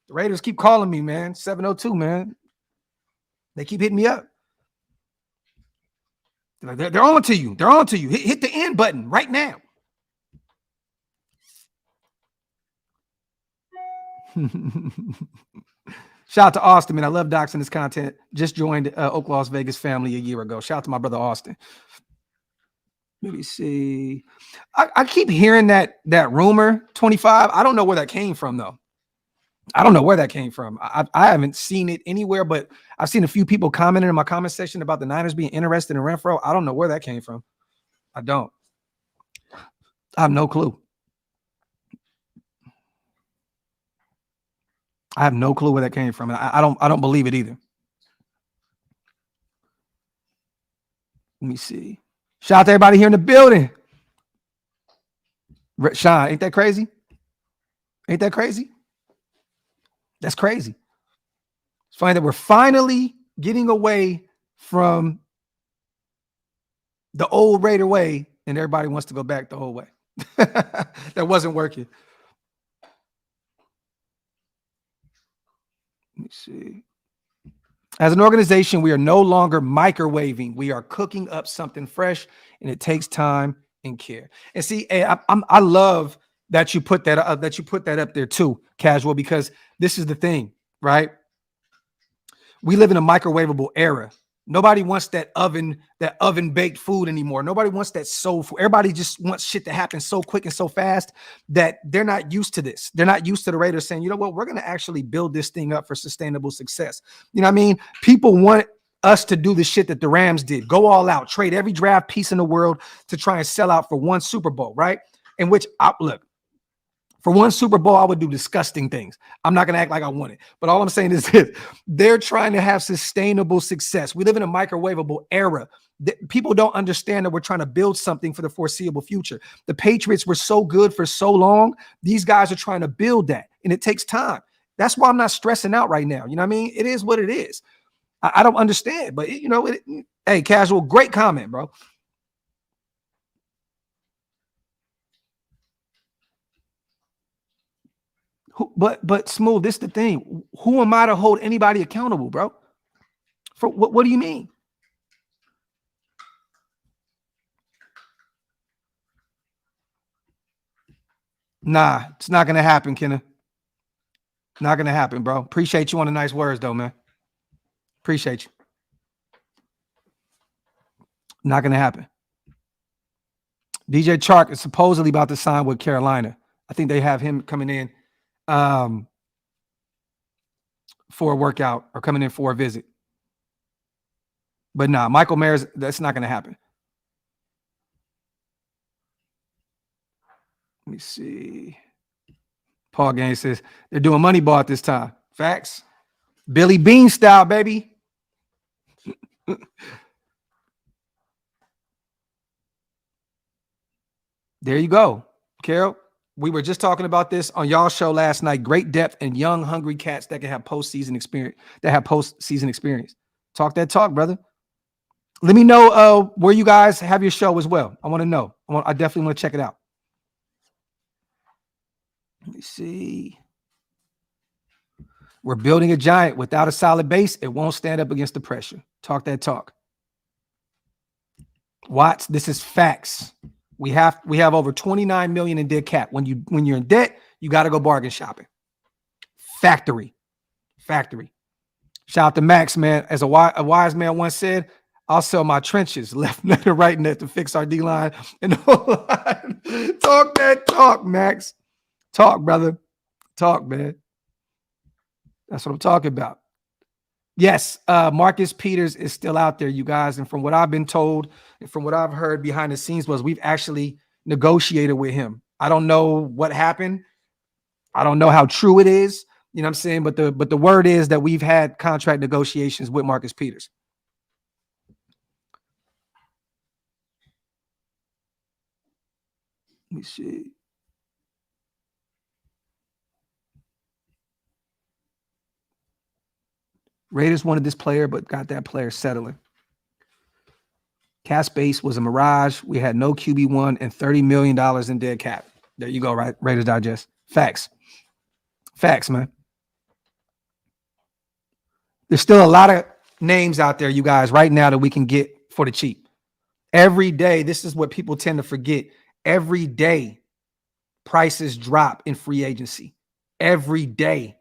The Raiders keep calling me, man. 702, man. They keep hitting me up. They're on to you. They're on to you. Hit the end button right now. Shout out to Austin, man. I love Docs and his content. Just joined OakLosVegas family a year ago. Shout out to my brother Austin. Let me see. I keep hearing that rumor 25. I don't know where that came from, though. I don't know where that came from. I haven't seen it anywhere, but I've seen a few people commenting in my comment section about the Niners being interested in Renfro. I don't know where that came from. I don't. I have no clue. I have no clue where that came from. I don't believe it either. Let me see. Shout out to everybody here in the building. Sean, ain't that crazy? Ain't that crazy? That's crazy. It's funny that we're finally getting away from the old Raider way, and everybody wants to go back the old way. That wasn't working. Let me see. As an organization, we are no longer microwaving. We are cooking up something fresh, and it takes time and care. And see, I love that you put that up there too, Casual, because this is the thing, right? We live in a microwavable era. Nobody wants that oven baked food anymore. Nobody wants that soul food. Everybody just wants shit to happen so quick and so fast that they're not used to this. They're not used to the Raiders saying, you know what, we're going to actually build this thing up for sustainable success. You know what I mean? People want us to do the shit that the Rams did. Go all out, trade every draft piece in the world to try and sell out for one Super Bowl, right? In which, look, for one Super Bowl, I would do disgusting things. I'm not going to act like I want it. But all I'm saying is this. They're trying to have sustainable success. We live in a microwavable era. People don't understand that we're trying to build something for the foreseeable future. The Patriots were so good for so long. These guys are trying to build that, and it takes time. That's why I'm not stressing out right now. You know what I mean? It is what it is. I don't understand, but hey, Casual, great comment, bro. But Smooth, this is the thing. Who am I to hold anybody accountable, bro? For what do you mean? Nah, it's not gonna happen, Kenna. Not gonna happen, bro. Appreciate you on the nice words, though, man. Appreciate you. Not gonna happen. DJ Chark is supposedly about to sign with Carolina. I think they have him coming in for a workout or coming in for a visit. But nah, Michael Mayers, that's not gonna happen. Let me see. Paul Gaines says they're doing Moneyball at this time. Facts. Billy Bean style, baby. There you go, Carol. We were just talking about this on y'all show last night. Great depth and young, hungry cats that can have postseason experience. Talk that talk, brother. Let me know where you guys have your show as well. I want to know. I definitely want to check it out. Let me see. We're building a giant. Without a solid base, it won't stand up against the pressure. Talk that talk. Watts, this is facts. We have over 29 million in dead cap. When you're in debt, you got to go bargain shopping. Factory. Shout out to Max, man. As a wise man once said, I'll sell my trenches, left net and right net, to fix our D-line and the whole line. Talk that talk, Max. Talk, brother. Talk, man. That's what I'm talking about. Yes, Marcus Peters is still out there, you guys. And from what I've been told and from what I've heard behind the scenes was we've actually negotiated with him. I don't know what happened. I don't know how true it is. You know what I'm saying? But the word is that we've had contract negotiations with Marcus Peters. Let me see. Raiders wanted this player, but got that player settling. Cap space was a mirage. We had no QB1 and $30 million in dead cap. There you go, right? Raiders Digest. Facts, man. There's still a lot of names out there, you guys, right now that we can get for the cheap. Every day, this is what people tend to forget. Every day, prices drop in free agency. Every day.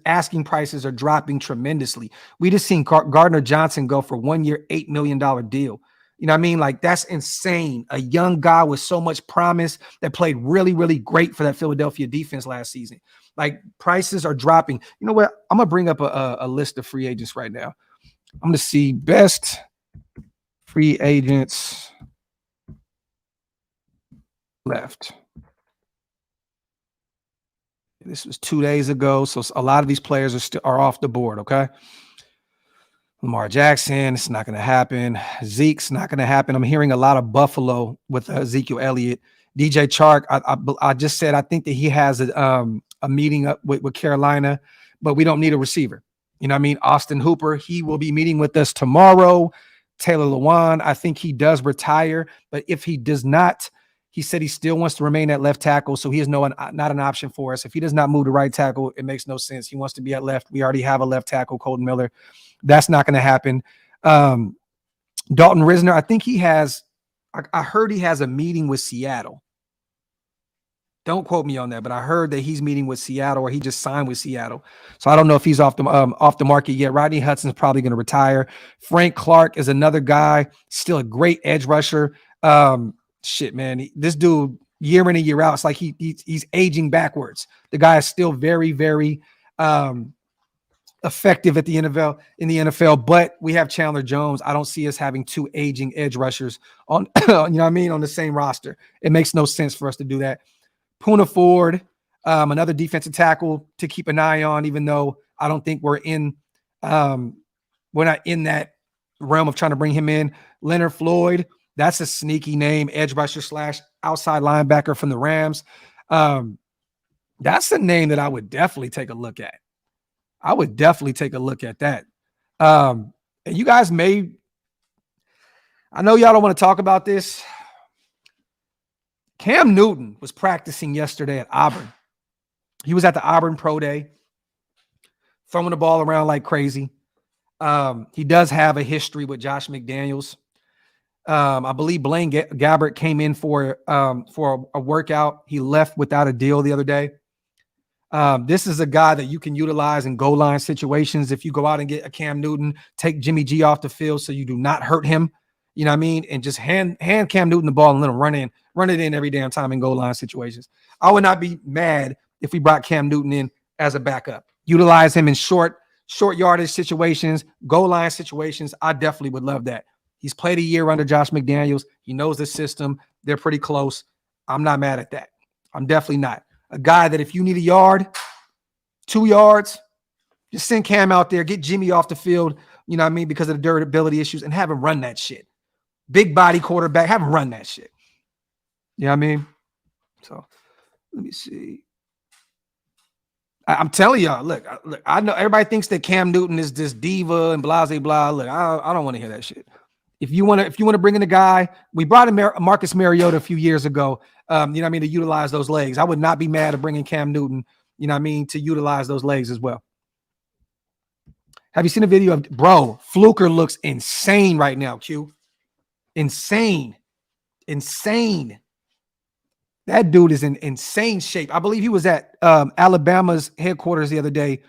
Asking prices are dropping tremendously. We just seen Gardner Johnson go for 1 year, $8 million deal. You know what I mean? Like, that's insane. A young guy with so much promise that played really, really great for that Philadelphia defense last season. Like, prices are dropping. You know what? I'm going to bring up a list of free agents right now. I'm going to see best free agents left. This was 2 days ago, so a lot of these players are off the board, okay? Lamar Jackson, it's not going to happen. Zeke's not going to happen. I'm hearing a lot of Buffalo with Ezekiel Elliott. DJ Chark, I just said I think that he has a meeting up with Carolina, but we don't need a receiver. You know what I mean? Austin Hooper, he will be meeting with us tomorrow. Taylor Lewan, I think he does retire, but if he does not, he said he still wants to remain at left tackle, so he is not an option for us. If he does not move to right tackle, it makes no sense. He wants to be at left. We already have a left tackle, Colton Miller. That's not going to happen. Dalton Risner, I think he has – I heard he has a meeting with Seattle. Don't quote me on that, but I heard that he's meeting with Seattle or he just signed with Seattle. So I don't know if he's off the market yet. Rodney Hudson's probably going to retire. Frank Clark is another guy, still a great edge rusher. Shit, man, this dude year in and year out, it's like he's aging backwards. The guy is still very, very effective at the NFL in the NFL. But we have Chandler Jones. I don't see us having two aging edge rushers on, you know what I mean, on the same roster. It makes no sense for us to do that. Poona Ford, another defensive tackle to keep an eye on, even though I don't think we're not in that realm of trying to bring him in. Leonard Floyd. That's a sneaky name, edge rusher / outside linebacker from the Rams. That's a name that I would definitely take a look at. I would definitely take a look at that. And you guys I know y'all don't want to talk about this. Cam Newton was practicing yesterday at Auburn. He was at the Auburn Pro Day, throwing the ball around like crazy. He does have a history with Josh McDaniels. I believe Blaine Gabbert came in for a workout. He left without a deal the other day. This is a guy that you can utilize in goal line situations. If you go out and get a Cam Newton, take Jimmy G off the field so you do not hurt him, you know what I mean? And just hand Cam Newton the ball and let him run it in every damn time in goal line situations. I would not be mad if we brought Cam Newton in as a backup. Utilize him in short yardage situations, goal line situations. I definitely would love that. He's played a year under Josh McDaniels. He knows the system. They're pretty close. I'm not mad at that. I'm definitely not. A guy that if you need a yard, 2 yards, just send Cam out there, get Jimmy off the field, you know what I mean, because of the durability issues, and have him run that shit. Big body quarterback, have him run that shit. You know what I mean? So let me see. I'm telling y'all, look, I know everybody thinks that Cam Newton is this diva and blah, blah, blah. Look, I don't want to hear that shit. If you want to bring in a guy, we brought in Marcus Mariota a few years ago, you know what I mean, to utilize those legs. I would not be mad at bringing Cam Newton, you know what I mean, to utilize those legs as well. Have you seen a video of, bro, Fluker looks insane right now, Q. Insane. That dude is in insane shape. I believe he was at Alabama's headquarters the other day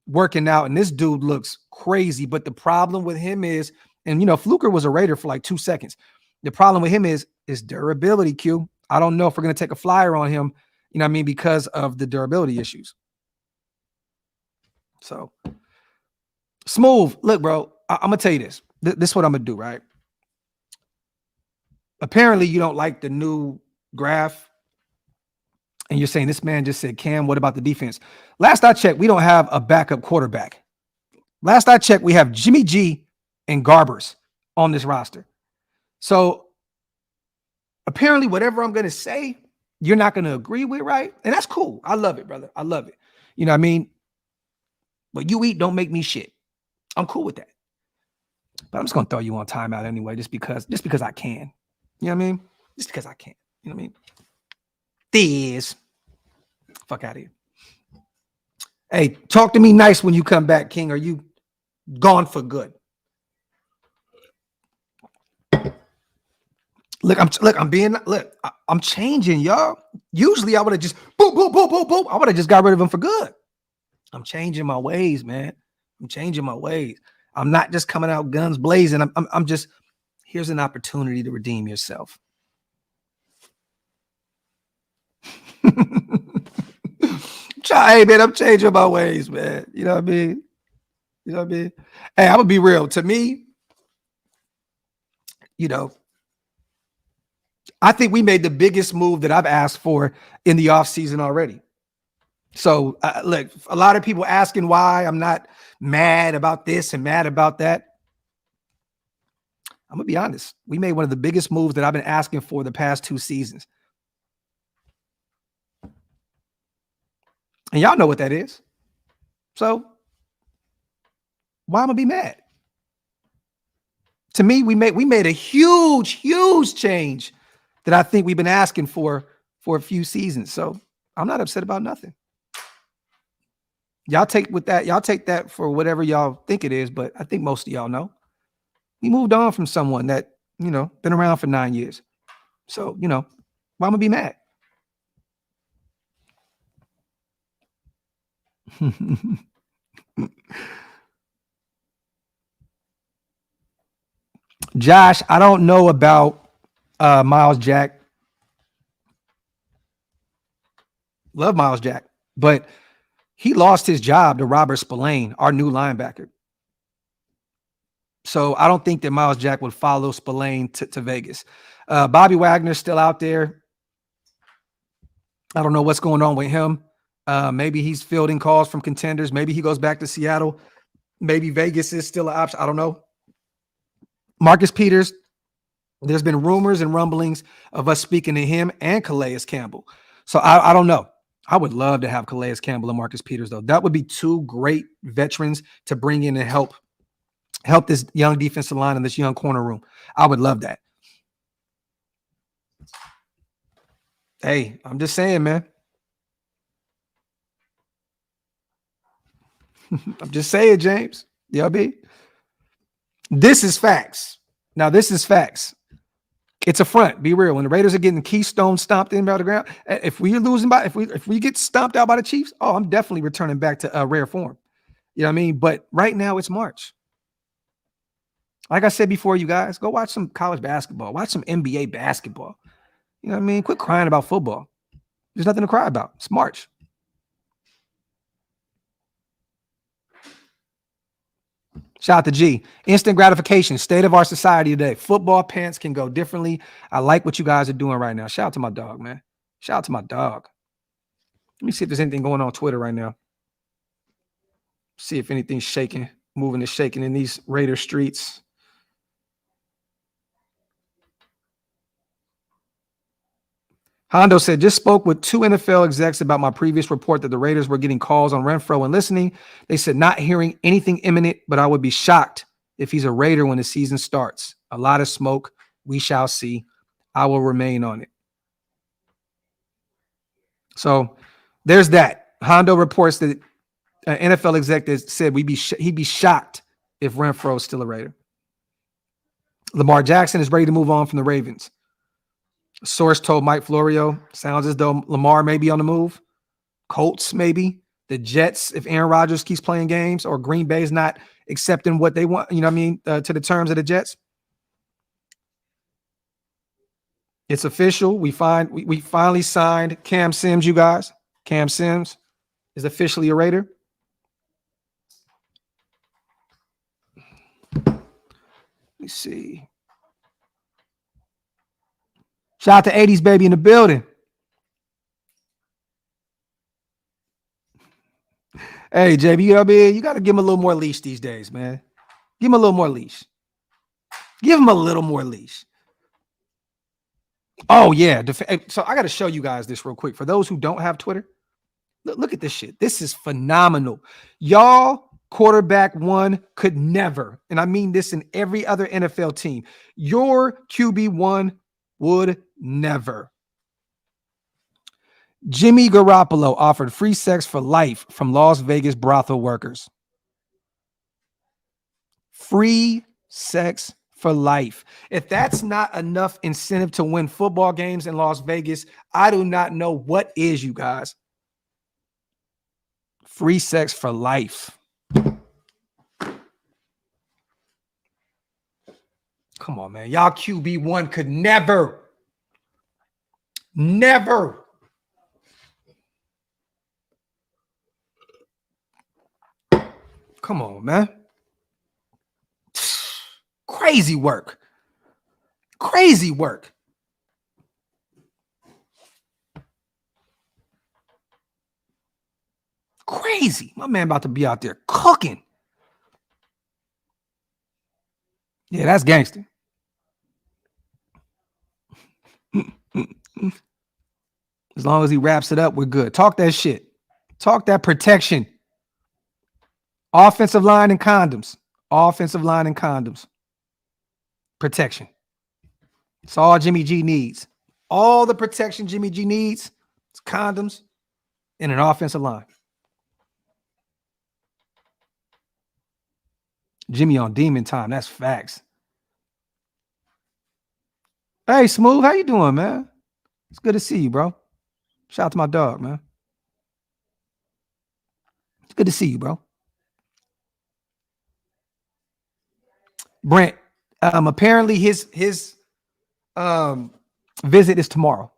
working out, and this dude looks crazy. But the problem with him is, and, you know, Fluker was a Raider for like 2 seconds. The problem with him is durability, Q. I don't know if we're going to take a flyer on him, you know what I mean, because of the durability issues. So, Smooth. Look, bro, I'm going to tell you this. This is what I'm going to do, right? Apparently, you don't like the new Graphk, and you're saying this man just said, Cam, what about the defense? Last I checked, we don't have a backup quarterback. Last I checked, we have Jimmy G and Garbers on this roster. So apparently whatever I'm going to say, you're not going to agree with, right? And that's cool. I love it, brother. I love it. You know what I mean? But you eat, don't make me shit. I'm cool with that. But I'm just going to throw you on timeout anyway, just because I can. You know what I mean? Just because I can. You know what I mean? This. Fuck out of here. Hey, talk to me nice when you come back, King. Are you gone for good? I'm changing, y'all. Usually I would have just boom. I would have just got rid of him for good. I'm changing my ways, man. I'm changing my ways. I'm not just coming out guns blazing. I'm just, here's an opportunity to redeem yourself. Hey, man, I'm changing my ways, man. You know what I mean? You know what I mean? Hey, I'm gonna be real. To me, you know, I think we made the biggest move that I've asked for in the offseason already. So, look, a lot of people asking why I'm not mad about this and mad about that. I'm going to be honest. We made one of the biggest moves that I've been asking for the past 2 seasons. And y'all know what that is. So, why am I going to be mad? To me, we made a huge change that I think we've been asking for a few seasons. So, I'm not upset about nothing. Y'all take that for whatever y'all think it is, but I think most of y'all know. We moved on from someone that, you know, been around for 9 years. So, you know, why am I be mad? Josh, I don't know about Miles Jack. Love Miles Jack, but he lost his job to Robert Spillane, our new linebacker. So I don't think that Miles Jack would follow Spillane to Vegas. Bobby Wagner's still out there. I don't know what's going on with him. Maybe he's fielding calls from contenders. Maybe he goes back to Seattle. Maybe Vegas is still an option. I don't know. Marcus Peters, there's been rumors and rumblings of us speaking to him and Calais Campbell. So I don't know. I would love to have Calais Campbell and Marcus Peters, though. That would be 2 great veterans to bring in and help this young defensive line and this young corner room. I would love that. Hey, I'm just saying, man. I'm just saying, James. DLB. This is facts. Now, this is facts. It's a front. Be real. When the Raiders are getting Keystone stomped in by the ground, if we get stomped out by the Chiefs, I'm definitely returning back to rare form. You know what I mean? But right now it's March. Like I said before, you guys, go watch some college basketball. Watch some NBA basketball. You know what I mean? Quit crying about football. There's nothing to cry about. It's March. Shout out to G. Instant gratification. State of our society today. Football pants can go differently. I like what you guys are doing right now. Shout out to my dog, man. Shout out to my dog. Let me see if there's anything going on Twitter right now. See if anything's shaking, moving and shaking in these Raider streets. Hondo said, just spoke with 2 NFL execs about my previous report that the Raiders were getting calls on Renfro and listening. They said not hearing anything imminent, but I would be shocked if he's a Raider when the season starts. A lot of smoke. We shall see. I will remain on it. So there's that. Hondo reports that an NFL exec said he'd be shocked if Renfro is still a Raider. Lamar Jackson is ready to move on from the Ravens. A source told Mike Florio, sounds as though Lamar may be on the move. Colts, maybe. The Jets, if Aaron Rodgers keeps playing games, or Green Bay's not accepting what they want, you know what I mean, to the terms of the Jets. It's official. We finally signed Cam Sims, you guys. Cam Sims is officially a Raider. Let me see. Shout out to 80s baby in the building. Hey, JB, you got to give him a little more leash these days, man. Give him a little more leash. Give him a little more leash. Oh, yeah. So I got to show you guys this real quick. For those who don't have Twitter, look at this shit. This is phenomenal. Y'all, quarterback one could never, and I mean this in every other NFL team, your QB1 would never. Jimmy Garoppolo offered free sex for life from Las Vegas brothel workers. Free sex for life. If that's not enough incentive to win football games in Las Vegas, I do not know what is, you guys. Free sex for life. Come on, man. Y'all QB1 could never. Come on, man. Crazy work. Crazy work. Crazy. My man about to be out there cooking. Yeah, that's gangster. As long as he wraps it up, we're good. Talk that shit. Talk that protection. Offensive line and condoms. Offensive line and condoms. Protection. It's all Jimmy G needs. All the protection Jimmy G needs is condoms and an offensive line. Jimmy on demon time. That's facts. Hey, Smooth, how you doing, man? It's good to see you, bro. Shout out to my dog, man. It's good to see you, bro. Brent, apparently his visit is tomorrow.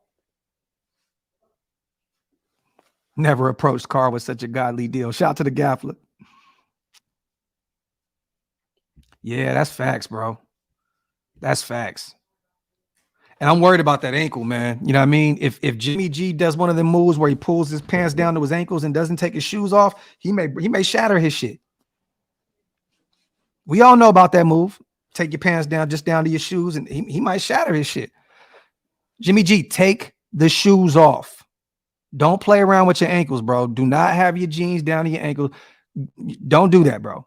Never approached Carl with such a godly deal. Shout out to the Gaffler. Yeah, that's facts, bro. That's facts. And I'm worried about that ankle, man. You know what I mean? If Jimmy G does one of them moves where he pulls his pants down to his ankles and doesn't take his shoes off, he may shatter his shit. We all know about that move. Take your pants down just down to your shoes, and he might shatter his shit. Jimmy G, take the shoes off. Don't play around with your ankles, bro. Do not have your jeans down to your ankles. Don't do that, bro.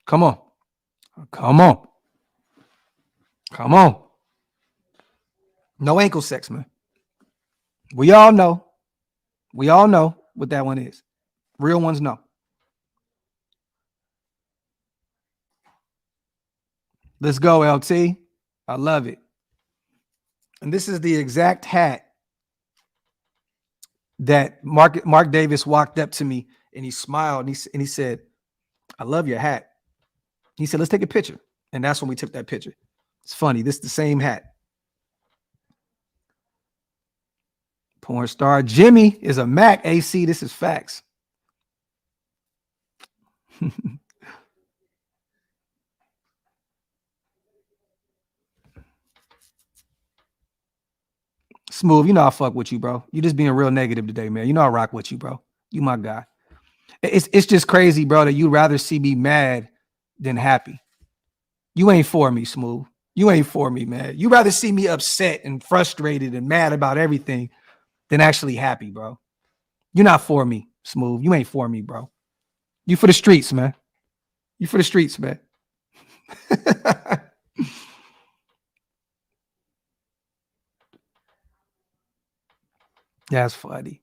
Come on. Come on. Come on. No ankle sex, man. We all know. We all know what that one is. Real ones know. Let's go, LT. I love it. And this is the exact hat that Mark Davis walked up to me and he smiled and he said, "I love your hat." He said, "Let's take a picture." And that's when we took that picture. It's funny. This is the same hat. Porn star Jimmy is a Mac. AC, this is facts. Smooth, you know I fuck with you, bro. You just being real negative today, man. You know I rock with you, bro. You my guy. It's just crazy, bro, that you'd rather see me mad than happy. You ain't for me, Smooth. You ain't for me, man. You rather see me upset and frustrated and mad about everything than actually happy, bro. You're not for me, Smooth. You ain't for me, bro. You for the streets, man. You for the streets, man. That's funny.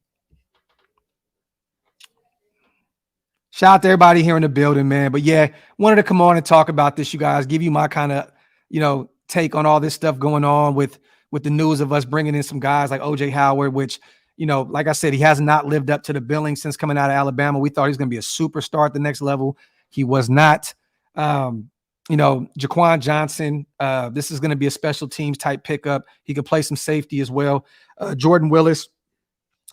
Shout out to everybody here in the building, man. But yeah, wanted to come on and talk about this, you guys. Give you my kind of, take on all this stuff going on with the news of us bringing in some guys like OJ Howard, which, like I said, he has not lived up to the billing since coming out of Alabama. We thought he was going to be a superstar at the next level. He was not. Jaquan Johnson, this is going to be a special teams type pickup. He could play some safety as well. Jordan Willis,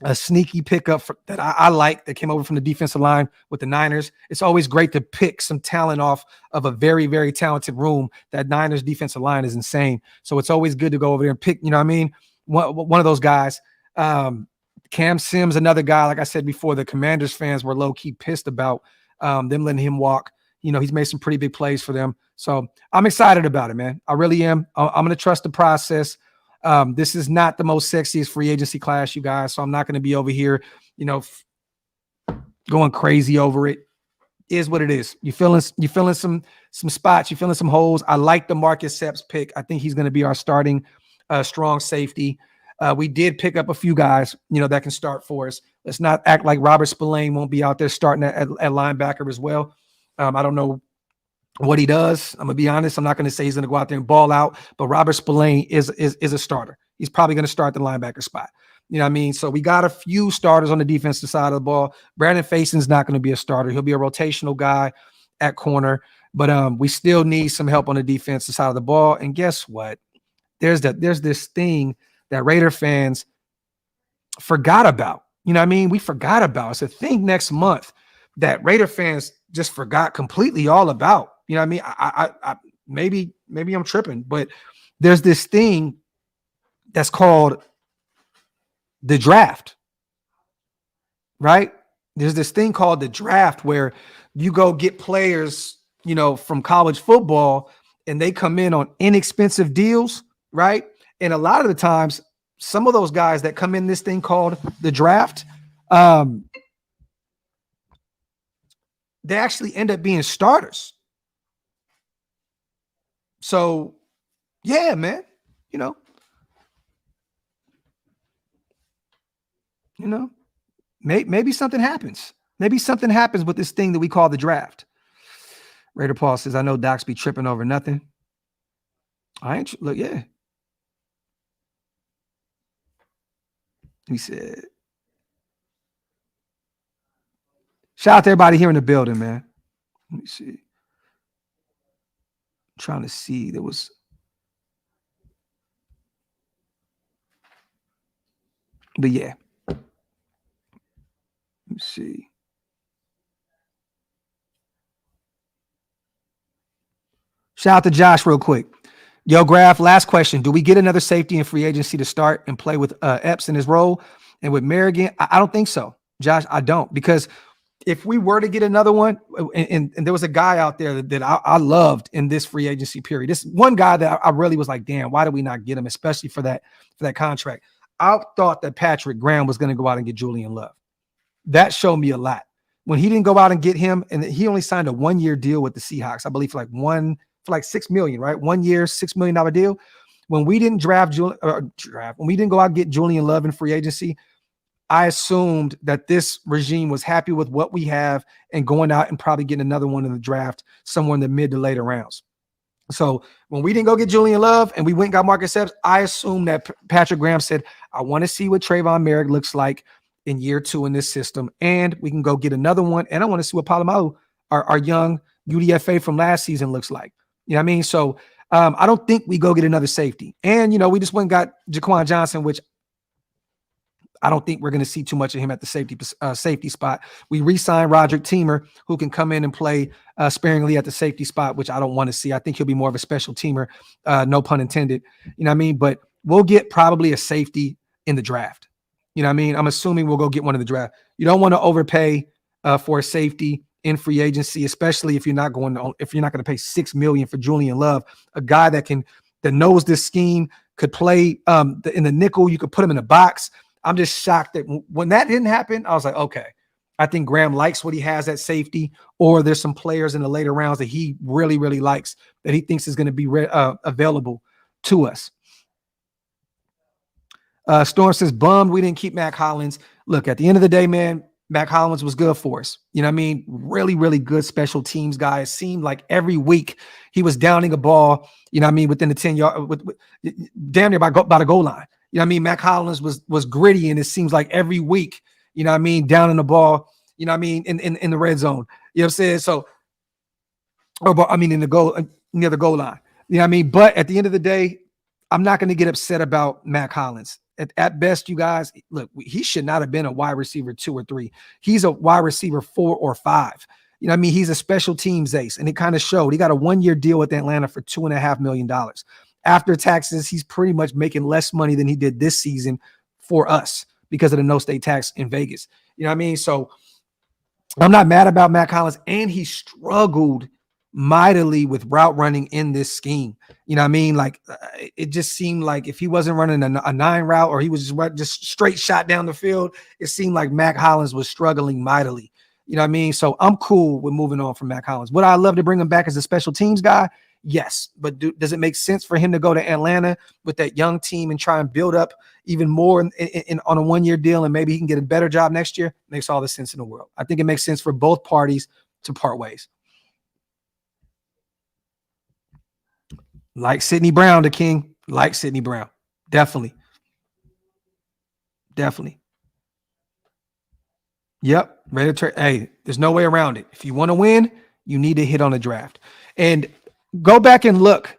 a sneaky pickup that I like that came over from the defensive line with the Niners. It's always great to pick some talent off of a very, very talented room. That Niners defensive line is insane. So it's always good to go over there and pick, one of those guys. Cam Sims, another guy, like I said before, the Commanders fans were low-key pissed about them letting him walk. He's made some pretty big plays for them. So I'm excited about it, man. I really am. I'm going to trust the process. This is not the most sexiest free agency class, you guys. So I'm not going to be over here, going crazy over it. Is what it is. You feeling some spots. You feeling some holes. I like the Marcus Epps pick. I think he's going to be our starting strong safety. We did pick up a few guys, that can start for us. Let's not act like Robert Spillane won't be out there starting at linebacker as well. I don't know what he does. I'm gonna be honest. I'm not gonna say he's gonna go out there and ball out, but Robert Spillane is a starter. He's probably gonna start the linebacker spot. You know what I mean? So we got a few starters on the defensive side of the ball. Brandon Faison's not gonna be a starter. He'll be a rotational guy at corner, but we still need some help on the defensive side of the ball. And guess what? There's this thing that Raider fans forgot about. You know what I mean? We forgot about. It's a thing next month that Raider fans just forgot completely all about. You know what I mean? I maybe I'm tripping, but there's this thing that's called the draft, right? There's this thing called the draft where you go get players, from college football and they come in on inexpensive deals, right? And a lot of the times, some of those guys that come in this thing called the draft, they actually end up being starters. So, yeah, man, maybe something happens. Maybe something happens with this thing that we call the draft. Raider Paul says, I know Docs be tripping over nothing. I ain't, look, yeah. He said, shout out to everybody here in the building, man. Let me see. I'm trying to see. There was. But yeah. Let me see. Shout out to Josh real quick. Yo, Graphk, last question. Do we get another safety in free agency to start and play with Epps in his role and with Merrigan? I don't think so, Josh. I don't, because if we were to get another one, and there was a guy out there that I loved in this free agency period. This one guy that I really was like, damn, why did we not get him, especially for that contract? I thought that Patrick Graham was going to go out and get Julian Love. That showed me a lot. When he didn't go out and get him, and he only signed a 1-year deal with the Seahawks, I believe for like $6 million, right? 1 year, $6 million deal. When we didn't when we didn't go out and get Julian Love in free agency, I assumed that this regime was happy with what we have and going out and probably getting another one in the draft somewhere in the mid to later rounds. So when we didn't go get Julian Love and we went and got Marcus Epps, I assumed that Patrick Graham said, I want to see what Trayvon Merrick looks like in year 2 in this system, and we can go get another one. And I want to see what Palomalu, our young UDFA from last season, looks like. You know what I mean? So I don't think we go get another safety. And, we just went and got Jaquan Johnson, which I don't think we're going to see too much of him at the safety spot. We re-signed Roderick Teamer, who can come in and play sparingly at the safety spot, which I don't want to see. I think he'll be more of a special teamer, no pun intended. You know what I mean? But we'll get probably a safety in the draft. You know what I mean? I'm assuming we'll go get one in the draft. You don't want to overpay for a safety in free agency, especially if you're not going to pay $6 million for Julian Love, a guy that knows this scheme, could play in the nickel. You could put him in the box. I'm just shocked that when that didn't happen, I was like, okay, I think Graham likes what he has at safety, or there's some players in the later rounds that he really, really likes that he thinks is going to be available to us. Storm says, bummed we didn't keep Mac Hollins. Look, at the end of the day, man, Mac Hollins was good for us. You know what I mean? Really, really good special teams guy. It seemed like every week he was downing a ball, you know what I mean, within the 10-yard, with damn near by the goal line. You know what I mean? Mac Hollins was gritty, and it seems like every week, you know what I mean, down in the ball, you know what I mean, in the red zone. You know what I'm saying? So, in the goal, near the goal line. You know what I mean? But at the end of the day, I'm not going to get upset about Mac Hollins. At best, you guys, look, he should not have been a wide receiver 2 or 3. He's a wide receiver 4 or 5. You know what I mean? He's a special teams ace, and it kind of showed. He got a 1-year deal with Atlanta for $2.5 million. After taxes, he's pretty much making less money than he did this season for us because of the no state tax in Vegas. You know what I mean? So I'm not mad about Mac Hollins, and he struggled mightily with route running in this scheme. You know what I mean? Like it just seemed like if he wasn't running a 9 route, or he was just straight shot down the field, it seemed like Mac Hollins was struggling mightily. You know what I mean? So I'm cool with moving on from Mac Hollins. Would I love to bring him back as a special teams guy? Yes, but does it make sense for him to go to Atlanta with that young team and try and build up even more on a 1-year deal, and maybe he can get a better job next year? Makes all the sense in the world. I think it makes sense for both parties to part ways. Like Sidney Brown, the king. Like Sidney Brown. Definitely. Yep. Ready to trade. Hey, there's no way around it. If you want to win, you need to hit on a draft. And go back and look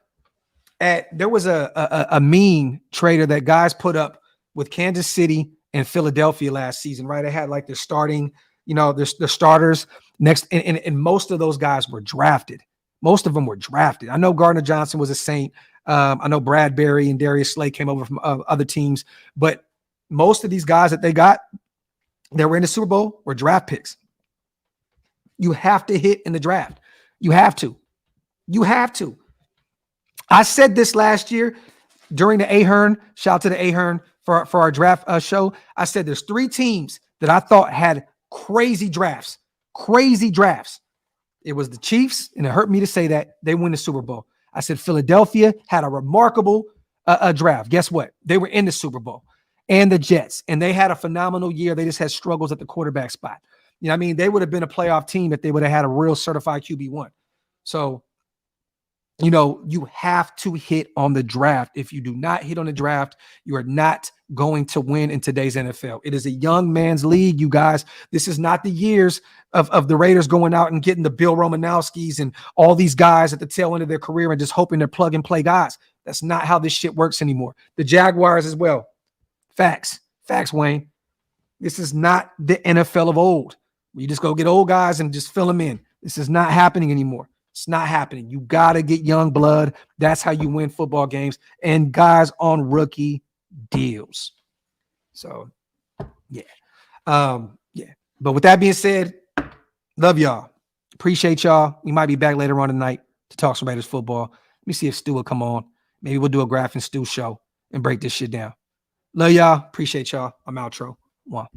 at, there was a meme trader that guys put up with Kansas City and Philadelphia last season, right? They had like their starting, their starters next, and most of those guys were drafted. Most of them were drafted. I know Gardner Johnson was a Saint. I know Bradbury and Darius Slay came over from other teams, but most of these guys that they got that were in the Super Bowl were draft picks. You have to hit in the draft. You have to. I said this last year during the Ahern, shout out to the Ahern for our draft show. I said there's 3 teams that I thought had crazy drafts. It was the Chiefs, and it hurt me to say that. They win the Super Bowl. I said Philadelphia had a remarkable draft. Guess what? They were in the Super Bowl. And the Jets, and they had a phenomenal year. They just had struggles at the quarterback spot. You know what I mean? They would have been a playoff team if they would have had a real certified QB1. So, you have to hit on the draft. If you do not hit on the draft, you are not going to win in today's NFL. It is a young man's league, you guys. This is not the years of the Raiders going out and getting the Bill Romanowskis and all these guys at the tail end of their career and just hoping they're plug and play guys. That's not how this shit works anymore. The Jaguars as well. Facts, Wayne. This is not the NFL of old. You just go get old guys and just fill them in. This is not happening anymore. It's not happening. You got to get young blood. That's how you win football games, and guys on rookie deals. So, yeah. But with that being said, love y'all. Appreciate y'all. We might be back later on tonight to talk some Raiders football. Let me see if Stu will come on. Maybe we'll do a Graphk and Stu show and break this shit down. Love y'all. Appreciate y'all. I'm outro. 1.